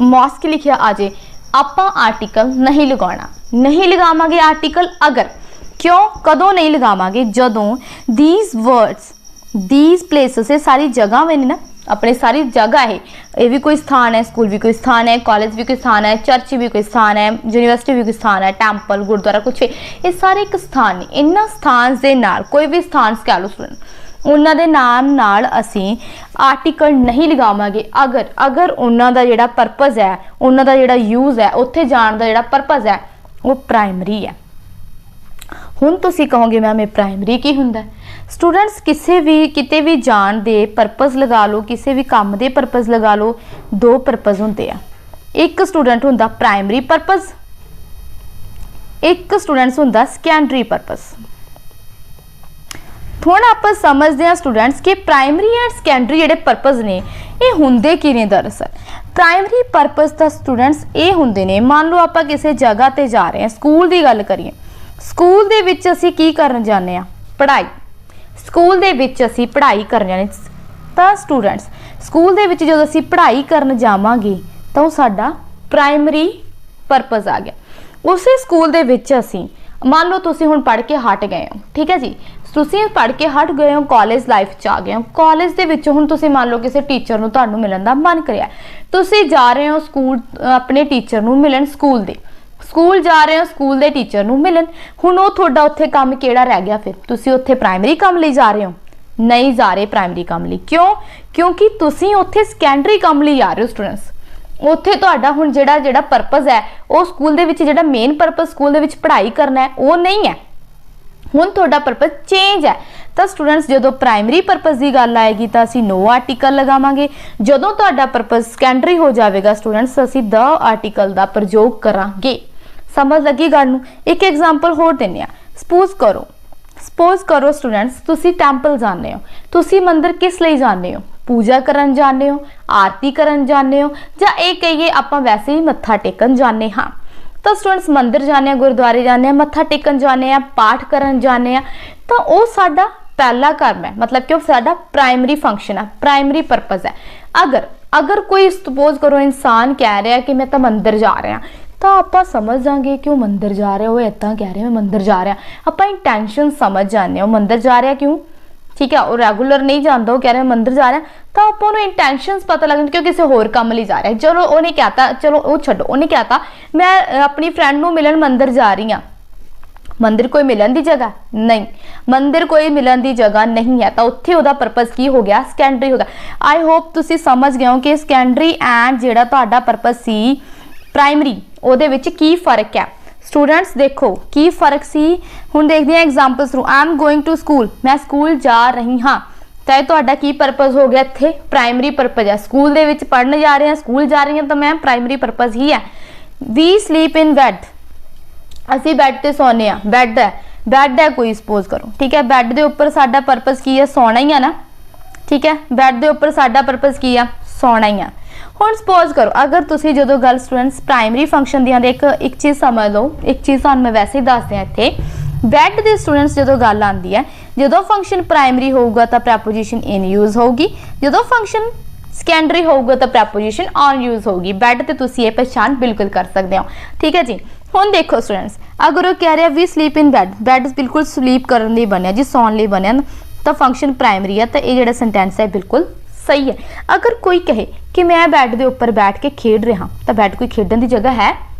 मॉस्क लिखिया आ जे, आपां आर्टिकल नहीं लगाना, नहीं लगावांगे आर्टिकल। अगर क्यों कदों नहीं लगावांगे? जदों दीज वर्ड्स दीज प्लेसेस, सारी जगह में ना, अपने सारी जगह है, ये भी कोई स्थान है, स्कूल भी कोई स्थान है, कॉलेज भी कोई स्थान है, चर्च भी कोई स्थान है, यूनिवर्सिटी भी कोई स्थान है, टैंपल गुरुद्वारा कुछ भी, ये सारे एक स्थान ने। इन्हां स्थान के नाल कोई भी स्थान कह लो स्टूडेंट, उन्हां दे नाम नाल असीं आर्टिकल नहीं लगावांगे। अगर उन्हां दा जिहड़ा परपज़ है, उन्हां दा जिहड़ा यूज़ है, उत्थे जाण दा जिहड़ा परपज़ है वो प्राइमरी है। हुण तुसीं कहोगे मैम ये प्राइमरी की हुंदा है? स्टूडेंट्स किते भी जाण दे परपज़ लगा लो, किसी भी काम दे परपज़ लगा लो, दो परपज़ हुंदे आ। एक स्टूडेंट हुंदा प्राइमरी परपज़, एक स्टूडेंट्स हुंदा सैकेंडरी परपज़। हुण आपां समझदे हां स्टूडेंट्स कि प्राइमरी एंड सैकेंडरी जिहड़े परपज़ ने ये हुंदे की ने। दरअसल प्राइमरी परपज़ दा स्टूडेंट्स ये हुंदे ने, मान लो आपां किसी जगह ते जा रहे हैं, स्कूल की गल करिए, स्कूल दे विच असीं की करन जाने आ? पढ़ाई। स्कूल दे विच असीं पढ़ाई करन जाने, ਤਾਂ ਸਟੂਡੈਂਟਸ ਸਕੂਲ ਦੇ ਵਿੱਚ ਜਦੋਂ ਅਸੀਂ ਪੜ੍ਹਾਈ ਕਰਨ ਜਾਵਾਂਗੇ ਤਾਂ ਉਹ ਸਾਡਾ ਪ੍ਰਾਇਮਰੀ ਪਰਪਸ ਆ ਗਿਆ। ਉਸੇ ਸਕੂਲ ਦੇ ਵਿੱਚ ਅਸੀਂ ਮੰਨ ਲਓ ਤੁਸੀਂ ਹੁਣ ਪੜ੍ਹ ਕੇ ਹਟ ਗਏ ਹੋ, ਠੀਕ ਹੈ ਜੀ, ਤੁਸੀਂ ਪੜ੍ਹ ਕੇ ਹਟ ਗਏ ਹੋ, ਕਾਲਜ ਲਾਈਫ 'ਚ ਆ ਗਏ ਹੋ। ਕਾਲਜ ਦੇ ਵਿੱਚ ਹੁਣ ਤੁਸੀਂ ਮੰਨ ਲਓ ਕਿਸੇ ਟੀਚਰ ਨੂੰ ਤੁਹਾਨੂੰ ਮਿਲਣ ਦਾ ਮਨ ਕਰਿਆ, ਤੁਸੀਂ ਜਾ ਰਹੇ ਹੋ ਸਕੂਲ ਆਪਣੇ ਟੀਚਰ ਨੂੰ ਮਿਲਣ, ਸਕੂਲ ਜਾ ਰਹੇ ਹੋ ਸਕੂਲ ਦੇ ਟੀਚਰ ਨੂੰ ਮਿਲਣ। ਹੁਣ ਉਹ ਤੁਹਾਡਾ ਉੱਥੇ ਕੰਮ ਕਿਹੜਾ ਰਹਿ ਗਿਆ? ਫਿਰ ਤੁਸੀਂ ਉੱਥੇ ਪ੍ਰਾਇਮਰੀ ਕੰਮ ਲਈ ਜਾ ਰਹੇ ਹੋ? ਨਹੀਂ ਜਾ ਰਹੇ ਪ੍ਰਾਇਮਰੀ ਕੰਮ ਲਈ। ਕਿਉਂ? ਕਿਉਂਕਿ ਤੁਸੀਂ ਉੱਥੇ ਸੈਕੰਡਰੀ ਕੰਮ ਲਈ ਆ ਰਹੇ ਹੋ ਸਟੂਡੈਂਟਸ। ਉੱਥੇ ਤੁਹਾਡਾ ਹੁਣ ਜਿਹੜਾ ਪਰਪਸ ਹੈ ਉਹ ਸਕੂਲ ਦੇ ਵਿੱਚ ਜਿਹੜਾ ਮੇਨ ਪਰਪਸ ਸਕੂਲ ਦੇ ਵਿੱਚ ਪੜ੍ਹਾਈ ਕਰਨਾ ਹੈ ਉਹ ਨਹੀਂ ਹੈ, ਹੁਣ ਤੁਹਾਡਾ ਪਰਪਸ ਚੇਂਜ ਹੈ। ਤਾਂ ਸਟੂਡੈਂਟਸ ਜਦੋਂ ਪ੍ਰਾਇਮਰੀ ਪਰਪਸ ਦੀ ਗੱਲ ਆਏਗੀ ਤਾਂ ਅਸੀਂ ਨੋ ਆਰਟੀਕਲ ਲਗਾਵਾਂਗੇ। ਜਦੋਂ ਤੁਹਾਡਾ ਪਰਪਸ ਸੈਕੰਡਰੀ ਹੋ ਜਾਵੇਗਾ ਸਟੂਡੈਂਟਸ ਅਸੀਂ ਦ ਆਰਟੀਕਲ ਦਾ ਪ੍ਰਯੋਗ ਕਰਾਂਗੇ। ਸਮਝ ਲੱਗੀ ਗੱਲ ਨੂੰ? ਇੱਕ ਐਗਜ਼ਾਮਪਲ ਹੋਰ ਦਿੰਦੇ ਆ। ਸਪੋਜ਼ ਕਰੋ ਸਟੂਡੈਂਟਸ ਤੁਸੀਂ ਟੈਂਪਲ ਜਾਂਦੇ ਹੋ, ਤੁਸੀਂ ਮੰਦਿਰ ਕਿਸ ਲਈ ਜਾਂਦੇ ਹੋ? ਪੂਜਾ ਕਰਨ ਜਾਂਦੇ ਹੋ, ਆਰਤੀ ਕਰਨ ਜਾਂਦੇ ਹੋ, ਜਾਂ ਇਹ ਕਹੀਏ ਆਪਾਂ ਵੈਸੇ ਹੀ ਮੱਥਾ ਟੇਕਣ ਜਾਂਦੇ ਹਾਂ। ਤਾਂ ਸਟੂਡੈਂਟਸ ਮੰਦਿਰ ਜਾਂਦੇ ਆ, ਗੁਰਦੁਆਰੇ ਜਾਂਦੇ ਆ, ਮੱਥਾ ਟੇਕਣ ਜਾਂਦੇ ਆ, ਪਾਠ ਕਰਨ ਜਾਂਦੇ ਆ, ਤਾਂ ਉਹ ਸਾਡਾ ਪਹਿਲਾ ਕਰਮ ਹੈ, ਮਤਲਬ ਕਿ ਉਹ ਸਾਡਾ ਪ੍ਰਾਇਮਰੀ ਫੰਕਸ਼ਨ ਹੈ, ਪ੍ਰਾਇਮਰੀ ਪਰਪਸ ਹੈ। ਅਗਰ ਕੋਈ ਸਪੋਜ਼ ਕਰੋ ਇਨਸਾਨ ਕਹਿ ਰਿਹਾ ਕਿ ਮੈਂ ਤਾਂ ਮੰਦਿਰ ਜਾ ਰਿਹਾ, ਤਾਂ ਆਪਾਂ ਸਮਝ ਜਾਾਂਗੇ ਕਿ ਉਹ ਮੰਦਿਰ ਜਾ ਰਿਹਾ, ਉਹ ਇੱਦਾਂ ਕਹਿ ਰਿਹਾ ਮੈਂ ਮੰਦਿਰ ਜਾ ਰਿਹਾ, ਆਪਾਂ ਇੰਟੈਂਸ਼ਨ ਸਮਝ ਜਾਂਦੇ ਹਾਂ ਉਹ ਮੰਦਿਰ ਜਾ ਰਿਹਾ ਕਿਉਂ, ਠੀਕ ਹੈ, ਉਹ ਰੈਗੂਲਰ ਨਹੀਂ ਜਾਂਦਾ, ਉਹ ਕਹਿ ਰਿਹਾ ਮੰਦਿਰ ਜਾ ਰਿਹਾ, ਤਾਂ ਆਪਾਂ ਨੂੰ ਇੰਟੈਂਸ਼ਨਸ ਪਤਾ ਲੱਗ ਜਾਂਦੇ ਕਿ ਉਹ ਕਿਸੇ ਹੋਰ ਕੰਮ ਲਈ ਜਾ ਰਿਹਾ। ਚਲੋ ਉਹਨੇ ਕਹਿਤਾ, ਚਲੋ ਉਹ ਛੱਡੋ, ਉਹਨੇ ਕਹਿਤਾ ਮੈਂ ਆਪਣੀ ਫਰੈਂਡ ਨੂੰ ਮਿਲਣ ਮੰਦਿਰ ਜਾ ਰਹੀ ਹਾਂ। ਮੰਦਿਰ ਕੋਈ ਮਿਲਣ ਦੀ ਜਗ੍ਹਾ ਨਹੀਂ, ਮੰਦਿਰ ਕੋਈ ਮਿਲਣ ਦੀ ਜਗ੍ਹਾ ਨਹੀਂ ਹੈ, ਤਾਂ ਉੱਥੇ ਉਹਦਾ ਪਰਪਸ ਕੀ ਹੋ ਗਿਆ? ਸੈਕੰਡਰੀ ਹੋ ਗਿਆ। ਆਈ ਹੋਪ ਤੁਸੀਂ ਸਮਝ ਗਏ ਹੋ ਕਿ ਸੈਕੰਡਰੀ ਐਂਡ ਜਿਹੜਾ ਤੁਹਾਡਾ ਪਰਪਸ ਸੀ ਪ੍ਰਾਇਮਰੀ ਉਹਦੇ ਵਿੱਚ ਕੀ ਫਰਕ ਹੈ। ਸਟੂਡੈਂਟਸ ਦੇਖੋ ਕੀ ਫਰਕ ਸੀ, ਹੁਣ ਦੇਖਦੇ ਹਾਂ examples through. I am going to school, ਮੈਂ ਸਕੂਲ ਜਾ ਰਹੀ ਹਾਂ, ਤਾਂ ਇਹ ਤੁਹਾਡਾ ਕੀ ਪਰਪਸ ਹੋ ਗਿਆ? ਇੱਥੇ ਪ੍ਰਾਇਮਰੀ ਪਰਪਸ ਹੈ, ਸਕੂਲ ਦੇ ਵਿੱਚ ਪੜ੍ਹਨ ਜਾ ਰਹੇ ਹਾਂ, ਸਕੂਲ ਜਾ ਰਹੀ ਹਾਂ, ਤਾਂ ਮੈਂ ਪ੍ਰਾਇਮਰੀ ਪਰਪਸ ਹੀ ਹੈ। ਵੀ ਸਲੀਪ ਇਨ ਬੈਡ, ਅਸੀਂ ਬੈੱਡ ਤੇ ਸੌਂਦੇ ਹਾਂ, ਬੈੱਡ ਹੈ ਕੋਈ ਸਪੋਜ਼ ਕਰੋ, ਠੀਕ ਹੈ, ਬੈੱਡ ਦੇ ਉੱਪਰ ਸਾਡਾ ਪਰਪਸ ਕੀ ਹੈ? ਸੌਣਾ ਹੀ ਆ ਨਾ, ਠੀਕ ਹੈ, ਬੈੱਡ ਦੇ ਉੱਪਰ ਸਾਡਾ ਪਰਪਸ ਕੀ ਆ? ਸੌਣਾ ਹੀ ਆ। ਹੁਣ ਸਪੋਜ਼ ਕਰੋ ਅਗਰ ਤੁਸੀਂ ਜਦੋਂ ਗੱਲ ਸਟੂਡੈਂਟਸ ਪ੍ਰਾਇਮਰੀ ਫੰਕਸ਼ਨ ਦੀਆਂ ਦੇ ਇੱਕ ਚੀਜ਼ ਸਮਝ ਲਓ, ਇੱਕ ਚੀਜ਼ ਤੁਹਾਨੂੰ ਮੈਂ ਵੈਸੇ ਹੀ ਦੱਸਦੇ ਹਾਂ ਇੱਥੇ, ਬੈੱਡ ਦੇ ਸਟੂਡੈਂਟਸ ਜਦੋਂ ਗੱਲ ਆਉਂਦੀ ਹੈ, ਜਦੋਂ ਫੰਕਸ਼ਨ ਪ੍ਰਾਇਮਰੀ ਹੋਊਗਾ ਤਾਂ ਪ੍ਰੈਪੋਜੀਸ਼ਨ ਇਨ ਯੂਜ਼ ਹੋਊਗੀ, ਜਦੋਂ ਫੰਕਸ਼ਨ ਸੈਕੰਡਰੀ ਹੋਊਗਾ ਤਾਂ ਪ੍ਰੈਪੋਜੀਸ਼ਨ ਔਨ ਯੂਜ਼ ਹੋਊਗੀ। ਬੈੱਡ ਤੇ ਤੁਸੀਂ ਇਹ ਪਛਾਣ ਬਿਲਕੁਲ ਕਰ ਸਕਦੇ ਹੋ, ਠੀਕ ਹੈ ਜੀ। ਹੁਣ ਦੇਖੋ ਸਟੂਡੈਂਟਸ ਅਗਰ ਉਹ ਕਹਿ ਰਿਹਾ ਵੀ ਸਲੀਪ ਇਨ ਬੈੱਡ, ਬੈੱਡ ਬਿਲਕੁਲ ਸਲੀਪ ਕਰਨ ਲਈ ਬਣਿਆ ਜੀ, ਸੌਣ ਲਈ ਬਣਿਆ, ਤਾਂ ਫੰਕਸ਼ਨ ਪ੍ਰਾਇਮਰੀ ਹੈ, ਤਾਂ ਇਹ ਜਿਹੜਾ ਸੈਂਟੈਂਸ ਹੈ ਬਿਲਕੁਲ ਸਹੀ ਹੈ। ਅਗਰ ਕੋਈ ਕਹੇ ਕਿ ਮੈਂ ਬੈੱਡ ਦੇ ਉੱਪਰ ਬੈਠ ਕੇ ਖੇਡ ਰਿਹਾ, ਤਾਂ ਬੈੱਡ ਕੋਈ ਖੇਡਣ ਦੀ ਜਗ੍ਹਾ ਹੈ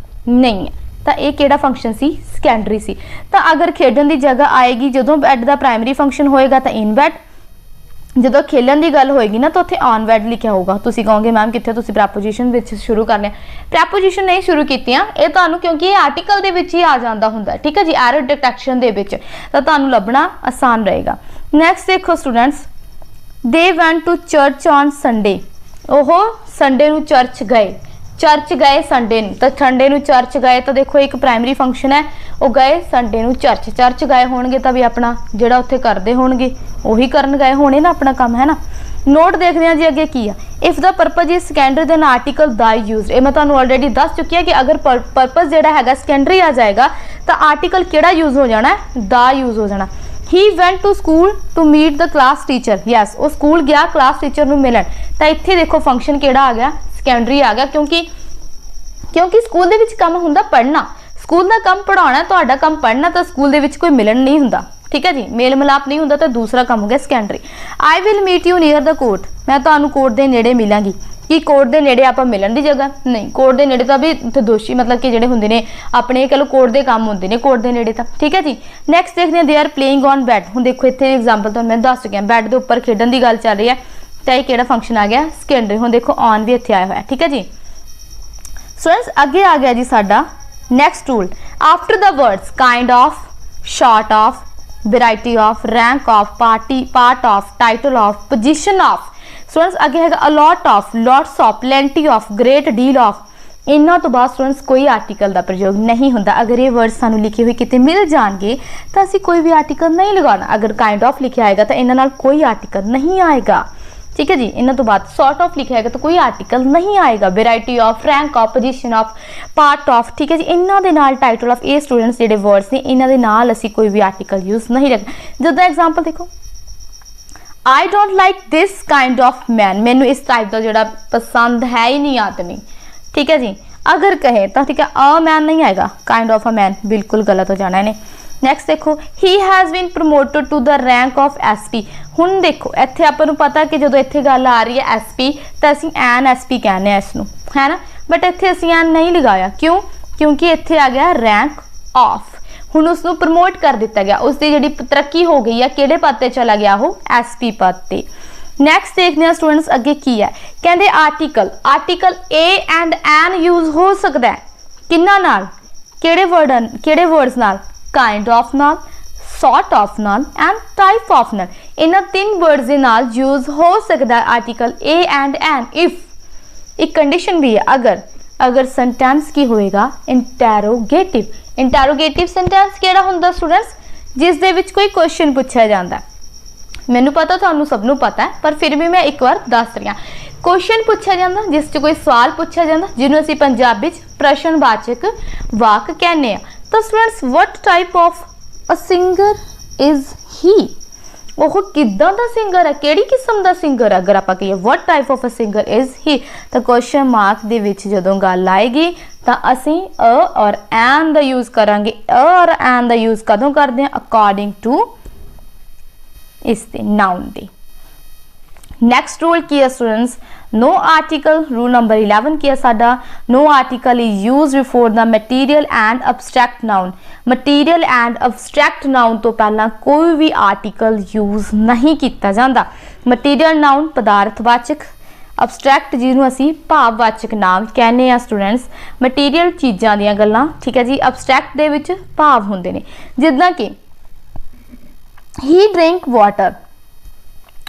ਨਹੀਂ ਹੈ, ਤਾਂ ਇਹ ਕਿਹੜਾ ਫੰਕਸ਼ਨ ਸੀ? ਸੈਕੰਡਰੀ ਸੀ। ਤਾਂ ਅਗਰ ਖੇਡਣ ਦੀ ਜਗ੍ਹਾ ਆਏਗੀ ਜਦੋਂ ਬੈੱਡ ਦਾ ਪ੍ਰਾਇਮਰੀ ਫੰਕਸ਼ਨ ਹੋਏਗਾ ਤਾਂ ਇਨ ਬੈੱਡ, ਜਦੋਂ ਖੇਲਣ ਦੀ ਗੱਲ ਹੋਏਗੀ ਨਾ ਤਾਂ ਉੱਥੇ ਔਨ ਬੈੱਡ ਲਿਖਿਆ ਹੋਊਗਾ। ਤੁਸੀਂ ਕਹੋਗੇ ਮੈਮ ਕਿੱਥੇ ਤੁਸੀਂ ਪ੍ਰੈਪੋਜੀਸ਼ਨ ਵਿੱਚ ਸ਼ੁਰੂ ਕਰ ਲਿਆ, ਪ੍ਰੈਪੋਜੀਸ਼ਨ ਨਹੀਂ ਸ਼ੁਰੂ ਕੀਤੀਆਂ, ਇਹ ਤੁਹਾਨੂੰ ਕਿਉਂਕਿ ਇਹ ਆਰਟੀਕਲ ਦੇ ਵਿੱਚ ਹੀ ਆ ਜਾਂਦਾ ਹੁੰਦਾ, ਠੀਕ ਹੈ ਜੀ, ਐਰਰ ਡਿਟੈਕਸ਼ਨ ਦੇ ਵਿੱਚ, ਤਾਂ ਤੁਹਾਨੂੰ ਲੱਭਣਾ ਆਸਾਨ ਰਹੇਗਾ। ਨੈਕਸਟ ਦੇਖੋ students, they went to church on Sunday, ਉਹ ਸੰਡੇ ਨੂੰ ਚਰਚ ਗਏ ਸੰਡੇ ਨੂੰ, ਤਾਂ ਸੰਡੇ ਨੂੰ ਚਰਚ ਗਏ, ਤਾਂ ਦੇਖੋ ਇੱਕ ਪ੍ਰਾਇਮਰੀ ਫੰਕਸ਼ਨ ਹੈ, ਉਹ ਗਏ ਸੰਡੇ ਨੂੰ ਚਰਚ ਗਏ ਹੋਣਗੇ ਤਾਂ ਵੀ ਆਪਣਾ ਜਿਹੜਾ ਉੱਥੇ ਕਰਦੇ ਹੋਣਗੇ ਉਹੀ ਕਰਨ ਗਏ ਹੋਣੇ ਨਾ, ਆਪਣਾ ਕੰਮ ਹੈ ਨਾ। ਨੋਟ ਦੇਖਦੇ ਹਾਂ ਜੀ ਅੱਗੇ ਕੀ ਆ। If the purpose is secondary then article the used, ਇਹ ਮੈਂ ਤੁਹਾਨੂੰ ਆਲਰੇਡੀ ਦੱਸ ਚੁੱਕੀ ਹਾਂ ਕਿ ਅਗਰ ਪਰਪਸ ਜਿਹੜਾ ਹੈਗਾ ਸੈਕੰਡਰੀ ਆ ਜਾਏਗਾ ਤਾਂ ਆਰਟੀਕਲ ਕਿਹੜਾ ਯੂਜ਼ ਹੋ ਜਾਣਾ? ਦਾ ਯੂਜ਼ ਹੋ ਜਾਣਾ। He went to school to meet the class teacher, yes ਉਹ ਸਕੂਲ ਗਿਆ ਕਲਾਸ ਟੀਚਰ ਨੂੰ ਮਿਲਣ, ਤਾਂ ਇੱਥੇ ਦੇਖੋ ਫੰਕਸ਼ਨ ਕਿਹੜਾ ਆ ਗਿਆ? ਸੈਕੰਡਰੀ ਆ ਗਿਆ, ਕਿਉਂਕਿ ਸਕੂਲ ਦੇ ਵਿੱਚ ਕੰਮ ਹੁੰਦਾ ਪੜ੍ਹਨਾ, ਸਕੂਲ ਦਾ ਕੰਮ ਪੜ੍ਹਾਉਣਾ, ਤੁਹਾਡਾ ਕੰਮ ਪੜ੍ਹਨਾ, ਤਾਂ ਸਕੂਲ ਦੇ ਵਿੱਚ ਕੋਈ ਮਿਲਣ ਨਹੀਂ ਹੁੰਦਾ, ਠੀਕ ਹੈ ਜੀ, ਮੇਲ ਮਿਲਾਪ ਨਹੀਂ ਹੁੰਦਾ, ਤਾਂ ਦੂਸਰਾ ਕੰਮ ਹੋ ਗਿਆ secondary. I will meet you near the court, ਮੈਂ ਤੁਹਾਨੂੰ ਕੋਰਟ ਦੇ ਨੇੜੇ ਮਿਲਾਂਗੀ। ਕਿ ਕੋਰਟ ਦੇ ਨੇੜੇ ਆਪਾਂ ਮਿਲਣ ਦੀ ਜਗ੍ਹਾ ਨਹੀਂ, ਕੋਰਟ ਦੇ ਨੇੜੇ ਤਾਂ ਵੀ ਉੱਥੇ ਦੋਸ਼ੀ ਮਤਲਬ ਕਿ ਜਿਹੜੇ ਹੁੰਦੇ ਨੇ ਆਪਣੇ ਕਹ ਲਓ ਕੋਰਟ ਦੇ ਕੰਮ ਹੁੰਦੇ ਨੇ ਕੋਰਟ ਦੇ ਨੇੜੇ ਤਾਂ, ਠੀਕ ਹੈ ਜੀ। ਨੈਕਸਟ ਦੇਖਦੇ ਹਾਂ, they are playing on bed. ਹੁਣ ਦੇਖੋ ਇੱਥੇ ਐਗਜ਼ਾਮਪਲ ਤੁਹਾਨੂੰ ਮੈਂ ਦੱਸ ਚੁੱਕੀ ਹਾਂ, ਬੈਡ ਦੇ ਉੱਪਰ ਖੇਡਣ ਦੀ ਗੱਲ ਚੱਲ ਰਹੀ ਹੈ, ਤਾਂ ਇਹ ਕਿਹੜਾ ਫੰਕਸ਼ਨ ਆ ਗਿਆ? ਸੈਕੰਡਰੀ। ਹੁਣ ਦੇਖੋ ਔਨ ਵੀ ਇੱਥੇ ਆਇਆ ਹੋਇਆ, ਠੀਕ ਹੈ ਜੀ। ਸਟੂਡੈਂਟਸ ਅੱਗੇ ਆ ਗਿਆ ਜੀ ਸਾਡਾ next rule, after the words kind of, sort of, variety of, rank of, part of, title of, position of, students आगे है a lot of, lots of, plenty of, great deal of, इन्हों तो बाद स्टूडेंट्स कोई आर्टिकल का प्रयोग नहीं होता। अगर ये वर्ड सानू लिखे हुए कितने मिल जाएंगे तो असी कोई भी आर्टिकल नहीं लगाना। अगर काइंड ऑफ लिखा आएगा तो इन्हों कोई आर्टिकल नहीं आएगा, ठीक है जी। इन्हों तो बाद सॉर्ट ऑफ लिखा आएगा तो कोई आर्टिकल नहीं आएगा। Variety of, rank of, position of, part of, ठीक है जी। इन्हों के नाल टाइटल ऑफ, ये स्टूडेंट्स जो वर्ड्स ने इन्हों के नाल असी कोई भी आर्टिकल यूज नहीं रखना। जब एग्जाम्पल देखो, I don't like this kind of man, मैनू इस टाइप का जोड़ा पसंद है ही नहीं आदमी, ठीक है जी। अगर कहे तो ठीक है अ मैन नहीं आएगा, काइंड ऑफ अ मैन बिल्कुल गलत हो जाना है। नैक्सट देखो he has been promoted to the rank of SP। हुण देखो इत्थे आपां नूं पता कि जदों इत्थे गल आ रही है SP तो असीं एन SP कहने इसनूं, है ना, बट इत्थे असीं एन नहीं लगाया, क्यों? क्योंकि इत्थे आ गया रैंक ऑफ, हुण उसनूं प्रमोट कर दिता गया, उसकी जिहड़ी तरक्की हो गई है किहड़े पद ते चला गया वो SP पद ते। नैक्सट देखते हैं स्टूडेंट्स अगे की है, कहते article, article A and an use हो सकता है किन्ना नाल, किहड़े वर्ड्स नाल, काइंड ऑफ नाल, सॉर्ट ऑफ नाल एंड टाइप ऑफ नाल, इन्हां तीन वर्ड्स दे नाल यूज हो सकता है article A and an if एक कंडीशन भी है, अगर सेंटेंस की होएगा इंटैरोगेटिव। इंटैरोगेटिव सेंटेंस किहड़ा हुंदा स्टूडेंट्स, जिस दे विच कोई क्वेश्चन पूछा जाता है, मैनू पता तुहानू सबनू पता है पर फिर भी मैं एक बार दस रही हाँ, क्वेश्चन पूछा जाता जिस कोई सवाल पूछा जाता जिन्होंने असीं पंजाबी च प्रश्नवाचक वाक कहने। तो students what type of a singer is he, वह किदां दा सिंगर है, किहड़ी किस्म दा सिंगर है। अगर आपां कहिए what type of a singer is he तो क्वेश्चन मार्क दे विच जदों गल आएगी तो असीं अ और एन दा यूज़ करांगे। अ और एन दा यूज़ कदों करदे हां, अकॉर्डिंग टू इसके नाउन दे। नैक्सट रूल की है students, no article, rule number 11 की है साडा, no article is use before the material and abstract noun. Material and abstract noun तो पहला कोई भी आर्टिकल यूज नहीं किया जाता। मटीरियल नाउन पदार्थवाचक, अबस्ट्रैक्ट जिन्होंने असी भाववाचक नाम कहने आ स्टूडेंट्स, मटीरियल चीज़ों दी गल्लां, ठीक है जी। अबस्ट्रैक्ट दे विच भाव हुंदे ने, जिद्दां कि ही ड्रिंक वाटर,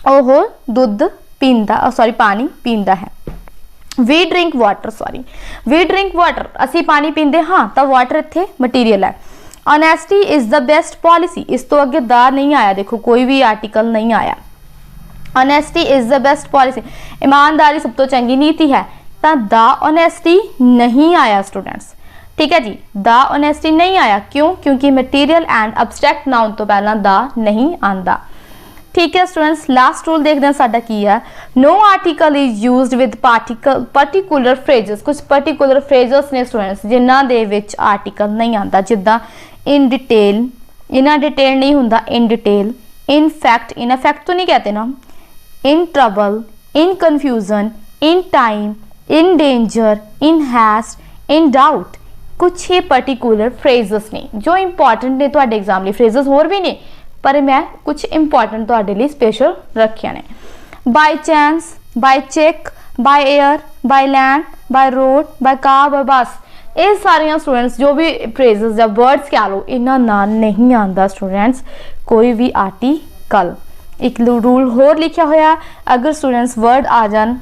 ओह दुध पींदा, सॉरी पानी पींदा है। We drink water, sorry we drink water, असी पानी पींदे हाँ, तो वाटर इत्थे मटीरियल है। Honesty is the best policy, इस तो अगे दा नहीं आया, देखो कोई भी आर्टिकल नहीं आया। Honesty is the best policy, ईमानदारी सब तो चंगी नीति है, तो द ऑनेस्टी नहीं आया स्टूडेंट्स, ठीक है जी। द ऑनेस्टी नहीं आया, क्यों? क्योंकि मटीरियल एंड अबस्ट्रैक्ट नाउन तो पहला द नहीं आंदा, ठीक है स्टूडेंट्स। लास्ट रूल देखते हैं साडा की है, no article is used with particular phrases. कुछ पर्टिकुलर फ्रेजेस ने स्टूडेंट्स जिन्हां दे विच आर्टिकल नहीं आंदा, जिद्दां इन डिटेल, इना डिटेल नहीं हुंदा, in detail, in fact, in affect तो नहीं कहते ना, in trouble, in confusion, in time, in danger, in heist, in doubt. कुछ ही पर्टिकुलर फ्रेजेस ने जो इंपॉर्टेंट ने तुहाडे एग्जाम लिए, फ्रेजेस होर भी ने पर मैं कुछ इंपॉर्टेंट तुहाडे लिए स्पेशल रखिया ने। By chance, by cheque, by air, by land, by road, by car, by bus, ये सारिया स्टूडेंट्स जो भी फ्रेजेस या वर्ड्स कह लो इन्हां नाल नहीं आंदा स्टूडेंट्स कोई भी आर्टिकल। एक रूल होर लिखा होया, अगर स्टूडेंट्स वर्ड आ जान,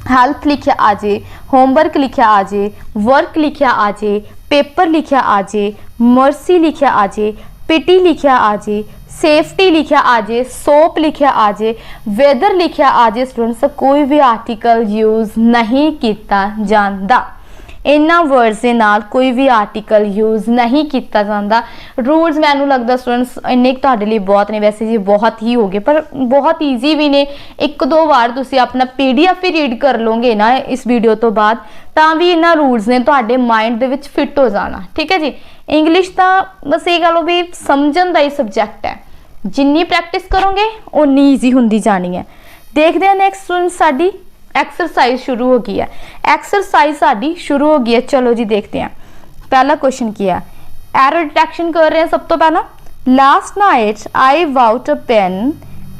हेल्थ लिखा आ जाए, होमवर्क लिखा आ जाए, वर्क लिखा आ जाए, पेपर लिखा आ जाए, मर्सी लिखा आ जाए, पिटी लिखा आ जाए, सेफ्टी लिखा आ जाए, सोप लिखा आ जाए, वेदर लिखा आ जाए स्टूडेंट्स, कोई भी आर्टिकल यूज नहीं किया जाता। इन्हां वर्ड्स के नाल कोई भी आर्टिकल यूज नहीं किया जाता। रूल्स मैनू लगता स्टूडेंट्स इन्ने तुहाडे लिए बहुत ने, वैसे जी बहुत ही हो गए पर बहुत ईजी भी ने। एक दो बार तुसीं अपना PDF ही रीड कर लोगे ना इस वीडियो तो बाद, तां भी इन्हां रूल्स ने तुहाडे माइंड दे विच फिट हो जाना, ठीक है जी। इंग्लिश तो बस ये कह लो भी समझण दा ही सबजैक्ट है, जिन्नी प्रैक्टिस करोगे उन्नी ईजी होंदी जानी है। देखते हैं नैक्सट स्टूडेंट्स साडी एक्सरसाइज शुरू हो गई है, एक्सरसाइज साडी शुरू हो गई है। चलो जी देखते हैं पहला क्वेश्चन किया, एरर डिटेक्शन कर रहे हैं। सब तो पहला, last night I bought a pen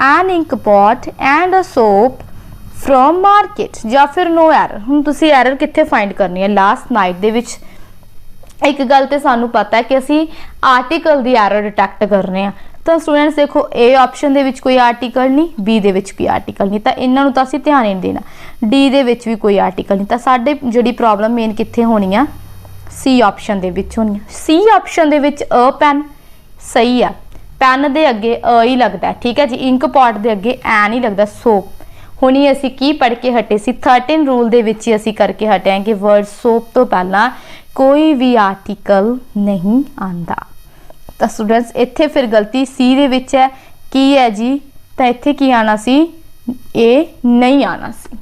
an ink pot and a soap from market, या फिर नो एरर। हुण तुसीं एरर कित्थे फाइंड करनी है, लास्ट नाइट दे विच एक गल तो सानू पता है कि असी आर्टिकल की एरर डिटेक्ट कर रहे हैं, तो स्टूडेंट्स देखो ए ऑप्शन दे विच कोई आर्टिकल नहीं, बी दे विच कोई आर्टिकल नहीं, तो इन्हों तो असीं ध्यान नहीं देना, डी दे विच भी कोई आर्टिकल नहीं, तो साडे जिहड़ी प्रॉब्लम मेन कित्थे होनी है, सी ऑप्शन दे विच होनी है। सी ऑप्शन दे विच अ पेन सही है, पेन दे अगे अ ही लगता है, ठीक है जी। इंक पॉट दे अगे एन ही लगता, सोप। हुणी असीं की पढ़ के हटे सी, 13 रूल दे विच ही असीं करके हटे हैं कि वर्ड सोप तो पहला कोई भी आर्टिकल नहीं आंदा। तो स्टूडेंट्स इत्थे फिर गलती सी दे विच है, की है जी, तो इत्थे की आना सी, ए नहीं आना सी।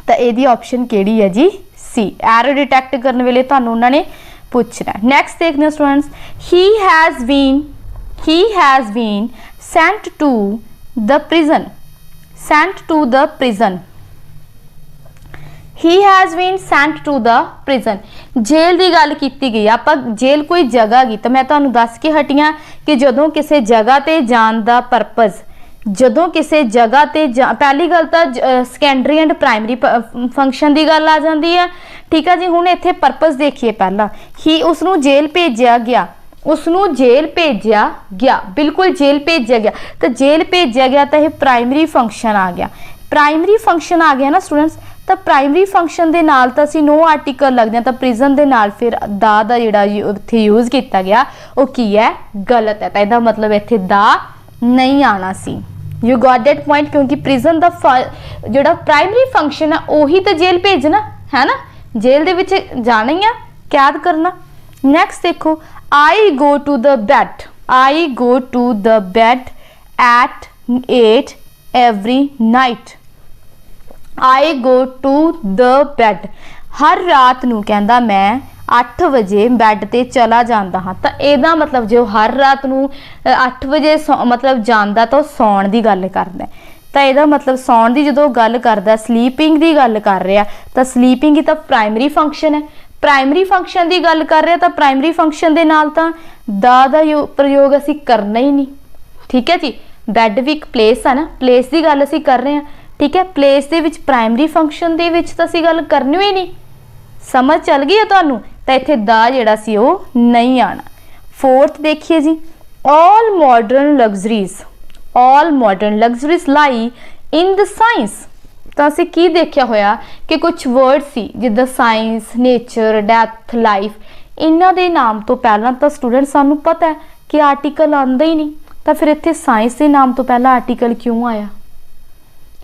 तो यदी ऑप्शन केड़ी है जी, सी। एरर डिटेक्ट करने वेले तुहानू उन्होंने पूछना। नैक्सट देखते हैं students, he has been sent to the prison, sent to the prison, he has been sent to the prison. Jail की गल की गई, आप जेल कोई जगह की, तो मैं तुहानू दस के हटी हाँ कि जदों किसी जगह ते जान दा परपज़, जदों किसी जगह ते पहली गल तो सैकेंडरी एंड प्राइमरी फंक्शन की गल आ जाती है, ठीक है जी। हुण इत्थे परपज़ देखिए, पहला ही उसनू जेल भेजा गया, उसनू जेल भेजा गया, बिल्कुल जेल भेजा गया, तो जेल भेजा गया तो यह प्राइमरी फंक्शन आ गया, प्राइमरी फंक्शन आ गया ना स्टूडेंट्स। तो प्राइमरी फंक्शन के नाल तो असीं नो आर्टिकल लगदे, तो प्रिजन के नाल फिर दा जिहड़ा उत्थे यूज़ किया गया वो की है, गलत है। तो इसदा मतलब इत्थे दा नहीं आना सी। यू गॉट दैट पॉइंट, क्योंकि प्रिजन का जो प्राइमरी फंक्शन है उही तो जेल भेजना है ना, जेल दे विच जाना ही है, कैद करना। नैक्सट देखो, I go to the bed, I go to the bed at 8 every night, I go to the bed, हर रात नू कहंदा मैं 8 बजे बैड ते चला जाता हाँ। तो यदा मतलब जो हर रात नू 8 बजे मतलब जाता तो सौण की गल करदा, तो यदा मतलब सौण की जो गल करदा, स्लीपिंग की गल कर रहा, तो स्लीपिंग ही तो प्राइमरी फंक्शन है, प्राइमरी फंक्शन की गल कर रहे, तो प्राइमरी फंक्शन के नाल तो दा प्रयोग असी करना ही नहीं, ठीक है जी। बैड भी एक प्लेस है ना, प्लेस की गल असी कर रहे हैं, ठीक है। प्लेस के विच प्राइमरी फंक्शन के विच तो असी गल करनी ही नहीं, समझ चल गई है तुहानू। तो इत्थे दा जिहड़ा सी वो नहीं आना। फोर्थ देखिए जी, all modern luxuries lie in the science. तो असीं की देखिया होया कि कुछ वर्ड सी जिद्दां साइंस, नेचर, डेथ, लाइफ, इन्हां दे नाम तो पहला तो स्टूडेंट सानू पता है कि आर्टिकल आंदा ही नहीं, तो फिर इत्थे साइंस के नाम तो पहला आर्टिकल क्यों आया,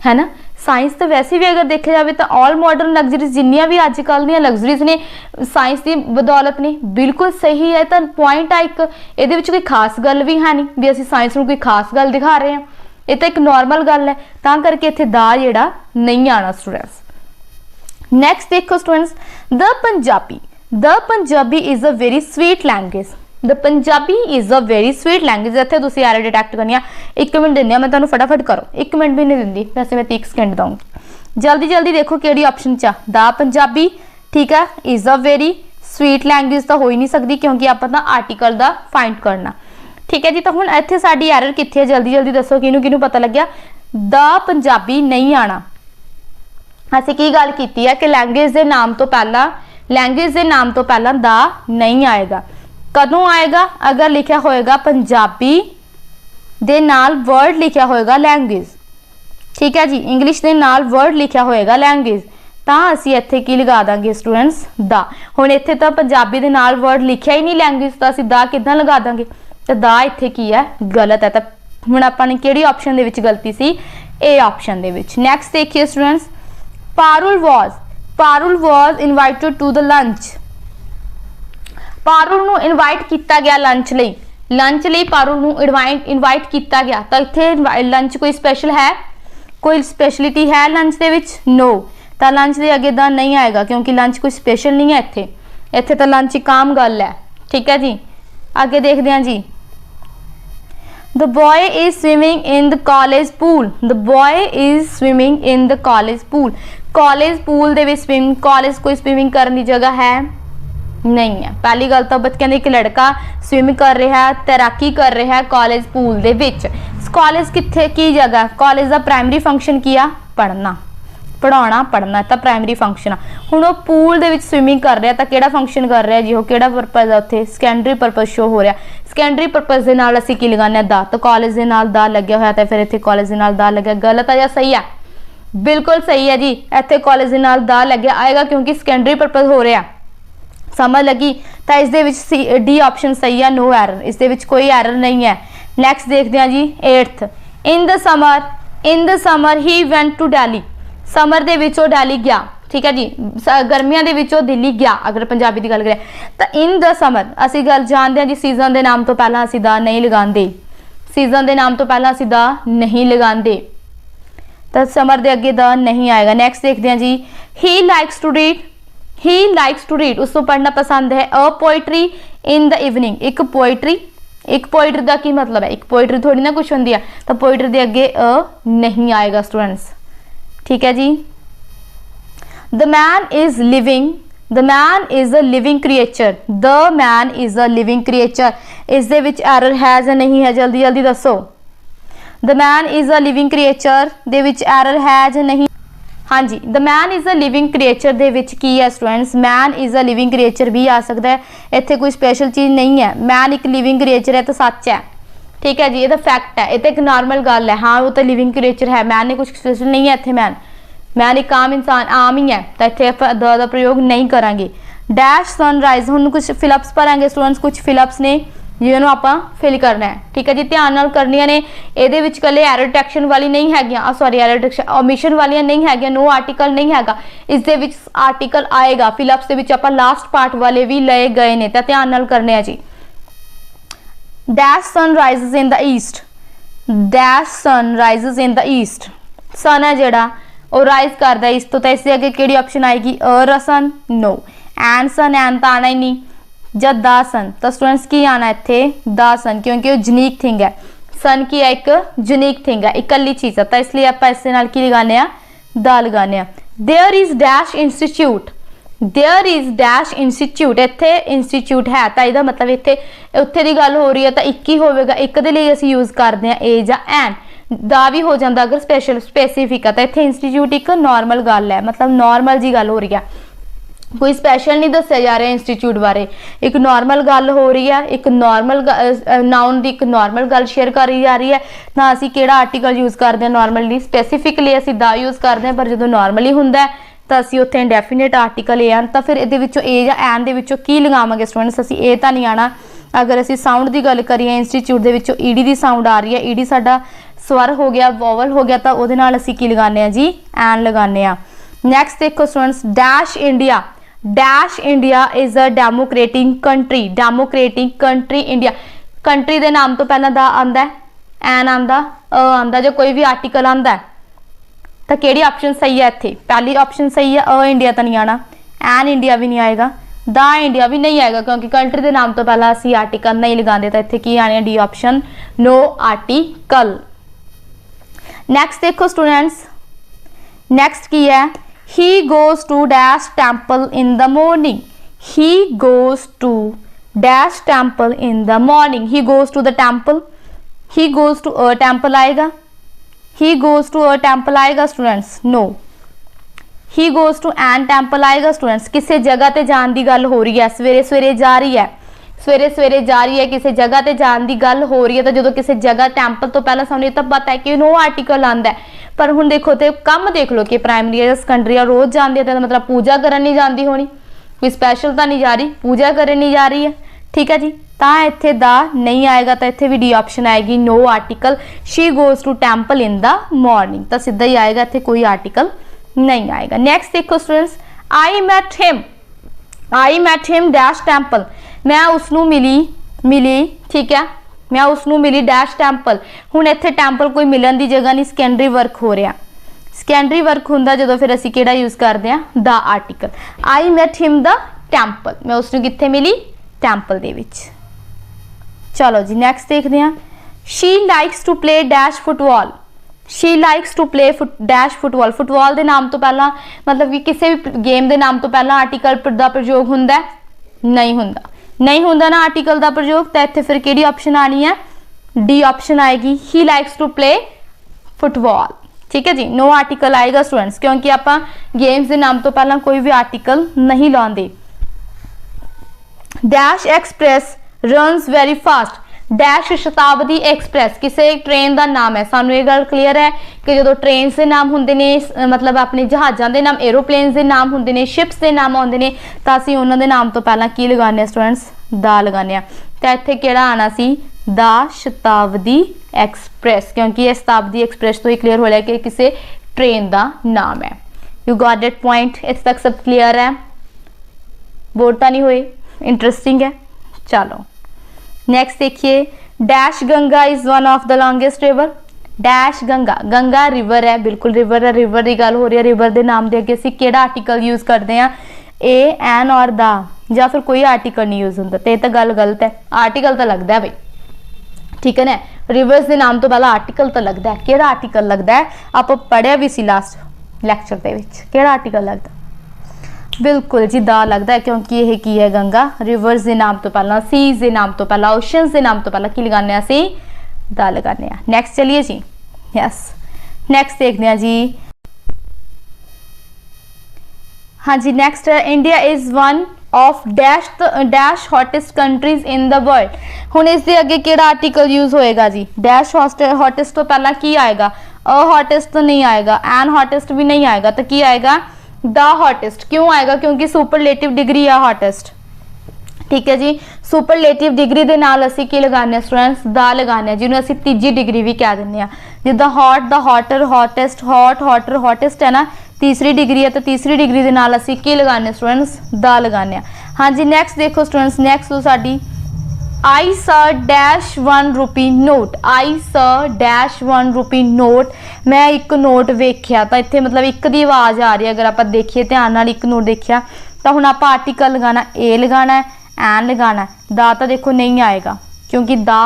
है ना। साइंस तो वैसे भी अगर देखा जाए तो ऑल मॉडर्न लग्जरीज जिन्नियां भी अजकल दी लग्जरीज ने साइंस की बदौलत ने, बिल्कुल सही है। तो पॉइंट आ एक ये कोई खास गल भी है नहीं भी असीं साइंस में कोई खास गल दिखा रहे हैं, ये तो एक नॉर्मल गल है, तां करके इत्थे दा जिहड़ा नहीं आना स्टूडेंट्स। नैक्सट देखो students, the Punjabi is a very sweet language, the Punjabi is a very sweet language. इत्थे तुसीं एरर डिटेक्ट करनी है, 1 मिनट दिंदी मैं तुहानूं, फटाफट करो, 1 मिनट भी नहीं दिंदी वैसे, मैं 30 सेकंड दूँगी। जल्दी जल्दी देखो किहड़ी ऑप्शन च द पंजाबी, ठीक है। Is a very sweet language तो हो ही नहीं सकती, क्योंकि आपां तां आर्टिकल दा फाइंड करना, ठीक है जी। तो हुण इत्थे साडी एरर कित्थे है, जल्दी जल्दी दसो किहनूं किहनूं पता लग्या। द पंजाबी नहीं आना, असीं की गल कीती है कि लैंग्वेज के नाम तो पहला दा नहीं आएगा। कदों आएगा, अगर लिखा होएगा पंजाबी दे नाल वर्ड लिखा होएगा लैंग्वेज, ठीक है जी, इंग्लिश के नाल वर्ड लिखा होएगा लैंग्वेज, तो असीं इत्थे की लगा देंगे स्टूडेंट्स दा। हुण इत्थे तो पंजाबी दे नाल वर्ड लिखिया ही नहीं लैंग्वेज, तो असीं दा किदां लगा देंगे, तो दा इत्थे की है, गलत है। तो हुण आपां ने किहड़ी ऑप्शन दे विच गलती सी, ए ऑप्शन दे विच। नैक्सट देखिए students, Parul was invited to the lunch, Parul नूं इनवाइट किया गया लंच लई पारुल नूं इनवाइट किया गया। तो इत्थे लंच कोई स्पैशल है, कोई स्पैशलिटी है लंच दे विच, नो। तो लंच के अगे दा नहीं आएगा, क्योंकि लंच कोई स्पैशल नहीं है इत्थे तो लंच एक आम गल है, ठीक है जी। आगे देखते हैं जी, the boy is swimming in the college pool, the boy is swimming in the college pool, college pool दे विच स्विमिंग, कॉलेज कोई स्विमिंग करने की जगह है नहीं है। पहली गल तो बच्चों एक लड़का स्विम कर रहा है, तैराकी कर रहा है कॉलेज पूल दे विच। कॉलेज कित्थे की जगह, कॉलेज का प्राइमरी फंक्शन की आ, पढ़ाना पढ़ना, तो प्राइमरी फंक्शन आ। हुण वो पूल दे विच स्विमिंग कर रहा, तो किहड़ा फंक्शन कर रहा जी, वो किहड़ा परपज़ है, उत्थे सैकेंडरी परपज़ शो हो रहा, सैकेंडरी परपज़ दे नाल असीं की लगाने दा, तो कॉलेज दे नाल दा लग्या होया, तो फिर इत्थे कॉलेज दे नाल दा लग्या, गलत है या सही है, बिल्कुल सही है जी। इत्थे कॉलेज दे नाल दा लग्या आएगा, क्योंकि सैकेंडरी परपज़ हो रहा, समझ लगी। तो इस दे विच डी ऑप्शन सही है, नो एरर, इस दे विच कोई एरर नहीं है। नैक्सट देखते हैं जी, 8th, in the summer he went to Delhi, summer दे विचों दिल्ली गया, ठीक है जी, गर्मियां दे विचों दिल्ली गया, अगर पंजाबी की गल करें तो इन द समर असीं गल जानते हैं जी, सीजन के नाम तो पहला असीं दा नहीं लगाते, सीजन के नाम तो पहला असीं द नहीं लगाते, तो समर के अगे द नहीं आएगा। नैक्सट देखते हैं जी, he likes to read, he likes to read उसको पढ़ना पसंद है। A poetry in the evening, एक पोइट्री, एक पोइट्री का की मतलब है, एक पोइट्री थोड़ी ना कुछ होंगी है, तो पोइट्री के अगे अ नहीं आएगा स्टूडेंट्स, ठीक है जी। The man is living, the man is a living creature, the man is a living creature, इस दे विच एरर है या नहीं है, जल्दी जल्दी दसो। The man is a living creature दे विच एरर है या नहीं, हाँ जी। The man is a living creature दे विच की है students, man is a living creature भी आ सकता है, इत्थे कोई स्पेशल चीज़ नहीं है। मैन एक लिविंग क्रिएचर है तो सच है, ठीक है जी, ये तो फैक्ट है, ये तो एक नॉर्मल गल है। हाँ वो तो लिविंग क्रिएचर है, मैन ने कुछ स्पेशल नहीं है इत्थे, मैन एक आम इंसान आम ही है, तो इत्थे द का प्रयोग नहीं करांगे। डैश सनराइज, हुण कुछ फिलअप्स भरांगे स्टूडेंट्स, कुछ फिलअप्स ने जिन्होंने आप फिल करना है, ठीक है जी, ध्यान नाल करनियां ने। ये विच कले एरर डिटेक्शन वाली नहीं हैगियां, सॉरी एरर डिटेक्शन ओमिशन वाली नहीं हैगियां, नो आर्टिकल नहीं हैगा, इस दे विच आर्टिकल आएगा। फिलअप्स दे विच आपां लास्ट पार्ट वाले भी लए गए ने, तो ध्यान नाल करने हैं जी। Dash sun rises in the east, dash sun rises in the east, sun है जिहड़ा वो राइज करदा ईस्ट तो इससे अगे किहड़ी ऑप्शन आएगी, अ सन, नो। एंड सन, एंड तो आना ही नहीं, जब द सन, तो स्टूडेंट्स की आना इत्थे द सन, क्योंकि वो यूनिक थिंग है, सन की एक यूनिक थिंग है, इकल्ली चीज़ है, तो इसलिए आप इस नाल की लगाने आ, द लगाने आ। There is dash institute, there is dash institute, इत्थे इंस्टीट्यूट है तो यदा मतलब इत्थे उत्थे दी गल हो रही है, तो एक ही होवेगा, एक दे लई असीं यूज करते हैं ए जां एन, दा भी हो जाता अगर स्पेशल स्पेसिफिक है, तो इत्थे इंस्टीट्यूट एक नॉर्मल गल है, मतलब नॉर्मल जी गल हो रही है, कोई स्पैशल नहीं दस्या जा रहा इंस्टीट्यूट बारे, एक नॉर्मल गल हो रही है, एक नॉर्मल नाउन की एक नॉर्मल गल शेयर करी जा रही है। ना असीं किहड़ा आर्टिकल यूज करते हैं नॉर्मली, स्पेसिफिकली असीं दा यूज करते हैं, पर जो नॉर्मली हुंदा है तो असीं उत्थे इंडेफिनेट आर्टिकल ए आन, तो फिर इहदे विचों ए जां एन दे विचों की लगावांगे स्टूडेंट्स, असीं ए तां नहीं आना। अगर असीं साउंड की गल करिए, इंस्टीट्यूट दे विचों ईडी दी साउंड आ रही है, ईडी साडा स्वर हो गया, वोवल हो गया, तो उहदे नाल असीं की लगाने आ जी, एन लगाने आ। नैक्सट देखो students, dash India, dash India is a democratic country, democratic country India, country के नाम तो पहला द आंदा है, एन आंदा, अ आंदा, जो कोई भी आर्टिकल आंदा है तो केड़ी ऑप्शन सही है, इत्थे पहली ऑप्शन सही है, अ इंडिया तो नहीं आना, एन इंडिया भी नहीं आएगा, द इंडिया भी नहीं आएगा, क्योंकि कंट्री के नाम तो पहला असी आर्टिकल नहीं लगाते, तो इत्थे की आने D option, no article. Next देखो स्टूडेंट्स, नैक्सट की है, he goes to dash temple in the morning, he goes to dash temple in the morning, he goes to the temple, he goes to a temple आएगा, he goes to a temple आएगा students, no. he goes to an temple आएगा students, किसी जगह ते जान की गल हो रही है, सवेरे सवेरे जा रही है, सवेरे सवेरे जा रही है, किसी जगह ते जान की गल हो रही है, तो जो किसी जगह टैंपल तो पहला सामने तो पता है कि नो आर्टिकल आंदा है, पर हुण देखो तो कम देख लो कि प्राइमरी या सेकेंडरी रोज़ जाती है, तो मतलब पूजा करन नहीं जाती होनी, कोई स्पैशल तो नहीं जा रही, पूजा करन नहीं जा रही है, ठीक है जी, तो इत्थे द नहीं आएगा, तो इत्थे भी डी ऑप्शन आएगी, no article. She goes to temple in the morning, तो सीधा ही आएगा, इत्थे कोई आर्टिकल नहीं आएगा। नैक्सट देखो स्टूडेंट्स, आई मैट हिम, आई मैट हिम डैश टैंपल, मैं उसनू मिली, ठीक है, मैं उसनू मिली डैश टैंपल, हुण इत्थे टैंपल कोई मिलन की जगह नहीं, सैकेंडरी वर्क हो रहा, सैकेंडरी वर्क हुंदा जो फिर असीं किहड़ा यूज करते हैं, the article. I met him the temple, मैं उसनू कित्थे मिली, टैंपल दे विच। चलो जी नैक्सट देखते हैं, she likes to play dash football, she likes to play dash football, football के नाम तो पहला मतलब कि किसी भी गेम के नाम तो पहला आर्टिकल का प्रयोग हुंदा नहीं हुंदा, नहीं हुंदा ना आर्टिकल का प्रयोग, तो इत्थे फिर किहड़ी ऑप्शन आनी है, डी ऑप्शन आएगी, he likes to play football, ठीक है जी, नो आर्टिकल आएगा स्टूडेंट्स, क्योंकि आपां गेम्स के नाम तो पहला कोई भी आर्टिकल नहीं लाते। Dash express runs very fast, dash Shatabdi express किसी ट्रेन का नाम है, सानू ये गल क्लीयर है कि जो ट्रेन के नाम होंगे ने, मतलब अपने जहाज़ों के नाम, एरोप्लेन्स के नाम होंगे ने, शिप्स के नाम आते हैं, तो असीं उन्हां दे नाम तो पहला की लगाने स्टूडेंट्स, द लगाने, तो इत्थे किहड़ा आना सी, द शताब्दी एक्सप्रैस, क्योंकि ये शताब्दी एक्सप्रैस तो ही क्लीयर हो रहा है कि किसी ट्रेन का नाम है। यू गॉट दैट पॉइंट, इत्थे तक सब क्लीयर है, बोर तो नहीं हुए, इंटरेस्टिंग है। चलो नेक्स्ट देखिए, dash Ganga is one of the longest river. Dash Ganga, Ganga river है, बिल्कुल रिवर है, रिवर की गल हो रही है। रिवर के नाम के अगे असीं किहड़ा आर्टिकल यूज करते हैं, ए, एन और दा, या फिर कोई आर्टिकल नहीं यूज होंदा, तो ये तो गल गलत है। आर्टिकल तो लगता है बई, ठीक है ना। रिवर्स के नाम तो पहला आर्टिकल तो लगता है, किहड़ा आर्टिकल लगता है, आप पढ़िया भी सी लास्ट लैक्चर के विच, किहड़ा आर्टिकल लगता, बिल्कुल जी दा लगता है, क्योंकि यह की है गंगा। रिवर्स के नाम तो पहला, सीज के नाम तो पहला, ओशनस के नाम तो पहला की लगाने असीं, दा लगाने। नैक्सट चलिए जी, यस नैक्सट देखते हैं जी। हाँ जी, next India is one of dash dash hottest countries in the world. हुण इस दे अगे किहड़ा आर्टिकल यूज होएगा जी, डैश हॉटेस्ट तो पहला की आएगा, अ हॉटेस्ट तो नहीं आएगा, एन हॉटेस्ट भी नहीं आएगा, तो की आएगा द हॉटेस्ट। क्यों आएगा, क्योंकि सुपरलेटिव डिग्री है हॉटेस्ट, ठीक है जी। सुपरलेटिव डिग्री के नाल असीं की लगाने स्टूडेंट्स, द लगाने, जिन्होंने असीं तीजी डिग्री भी कह दिंदे आ। जिद्दां hot, the hotter, hottest, hot, hotter, hottest है ना, तीसरी डिग्री है, तो तीसरी डिग्री के नाल असीं की लगाने स्टूडेंट्स, द लगाने। हाँ जी, नैक्सट देखो स्टूडेंट्स, नैक्सट तो साडी आई स डैश ₹1 नोट। आई स डैश ₹1 नोट, मैं एक नोट वेख्या, तो इत्थे मतलब एक दी आवाज़ आ रही है, अगर आप देखिए ध्यान नाल एक नोट देखिया, तो हुण आप आर्टिकल लगाना, ए लगाना है, एन लगाना है, दा तो देखो नहीं आएगा, क्योंकि दा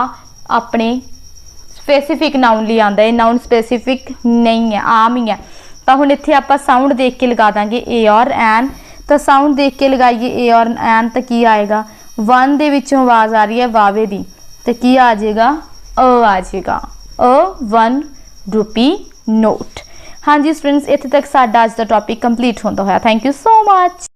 अपने स्पेसिफिक नाउन लिए आंदा है, नाउन स्पेसिफिक नहीं है, आम ही है। तो हुण इत्थे आपां साउंड देख के लगा देंगे ए और एन, तो साउंड देख के लगाइए ए और एन, तो की आएगा, वन दे विचों आवाज़ आ रही है वावे दी, तो की आ जाएगा, अ आ जाएगा, ₹1 नोट। हाँ जी स्टूडेंट्स, इत्थे तक साडा अज दा टॉपिक कंप्लीट होंदा होया। Thank you so much.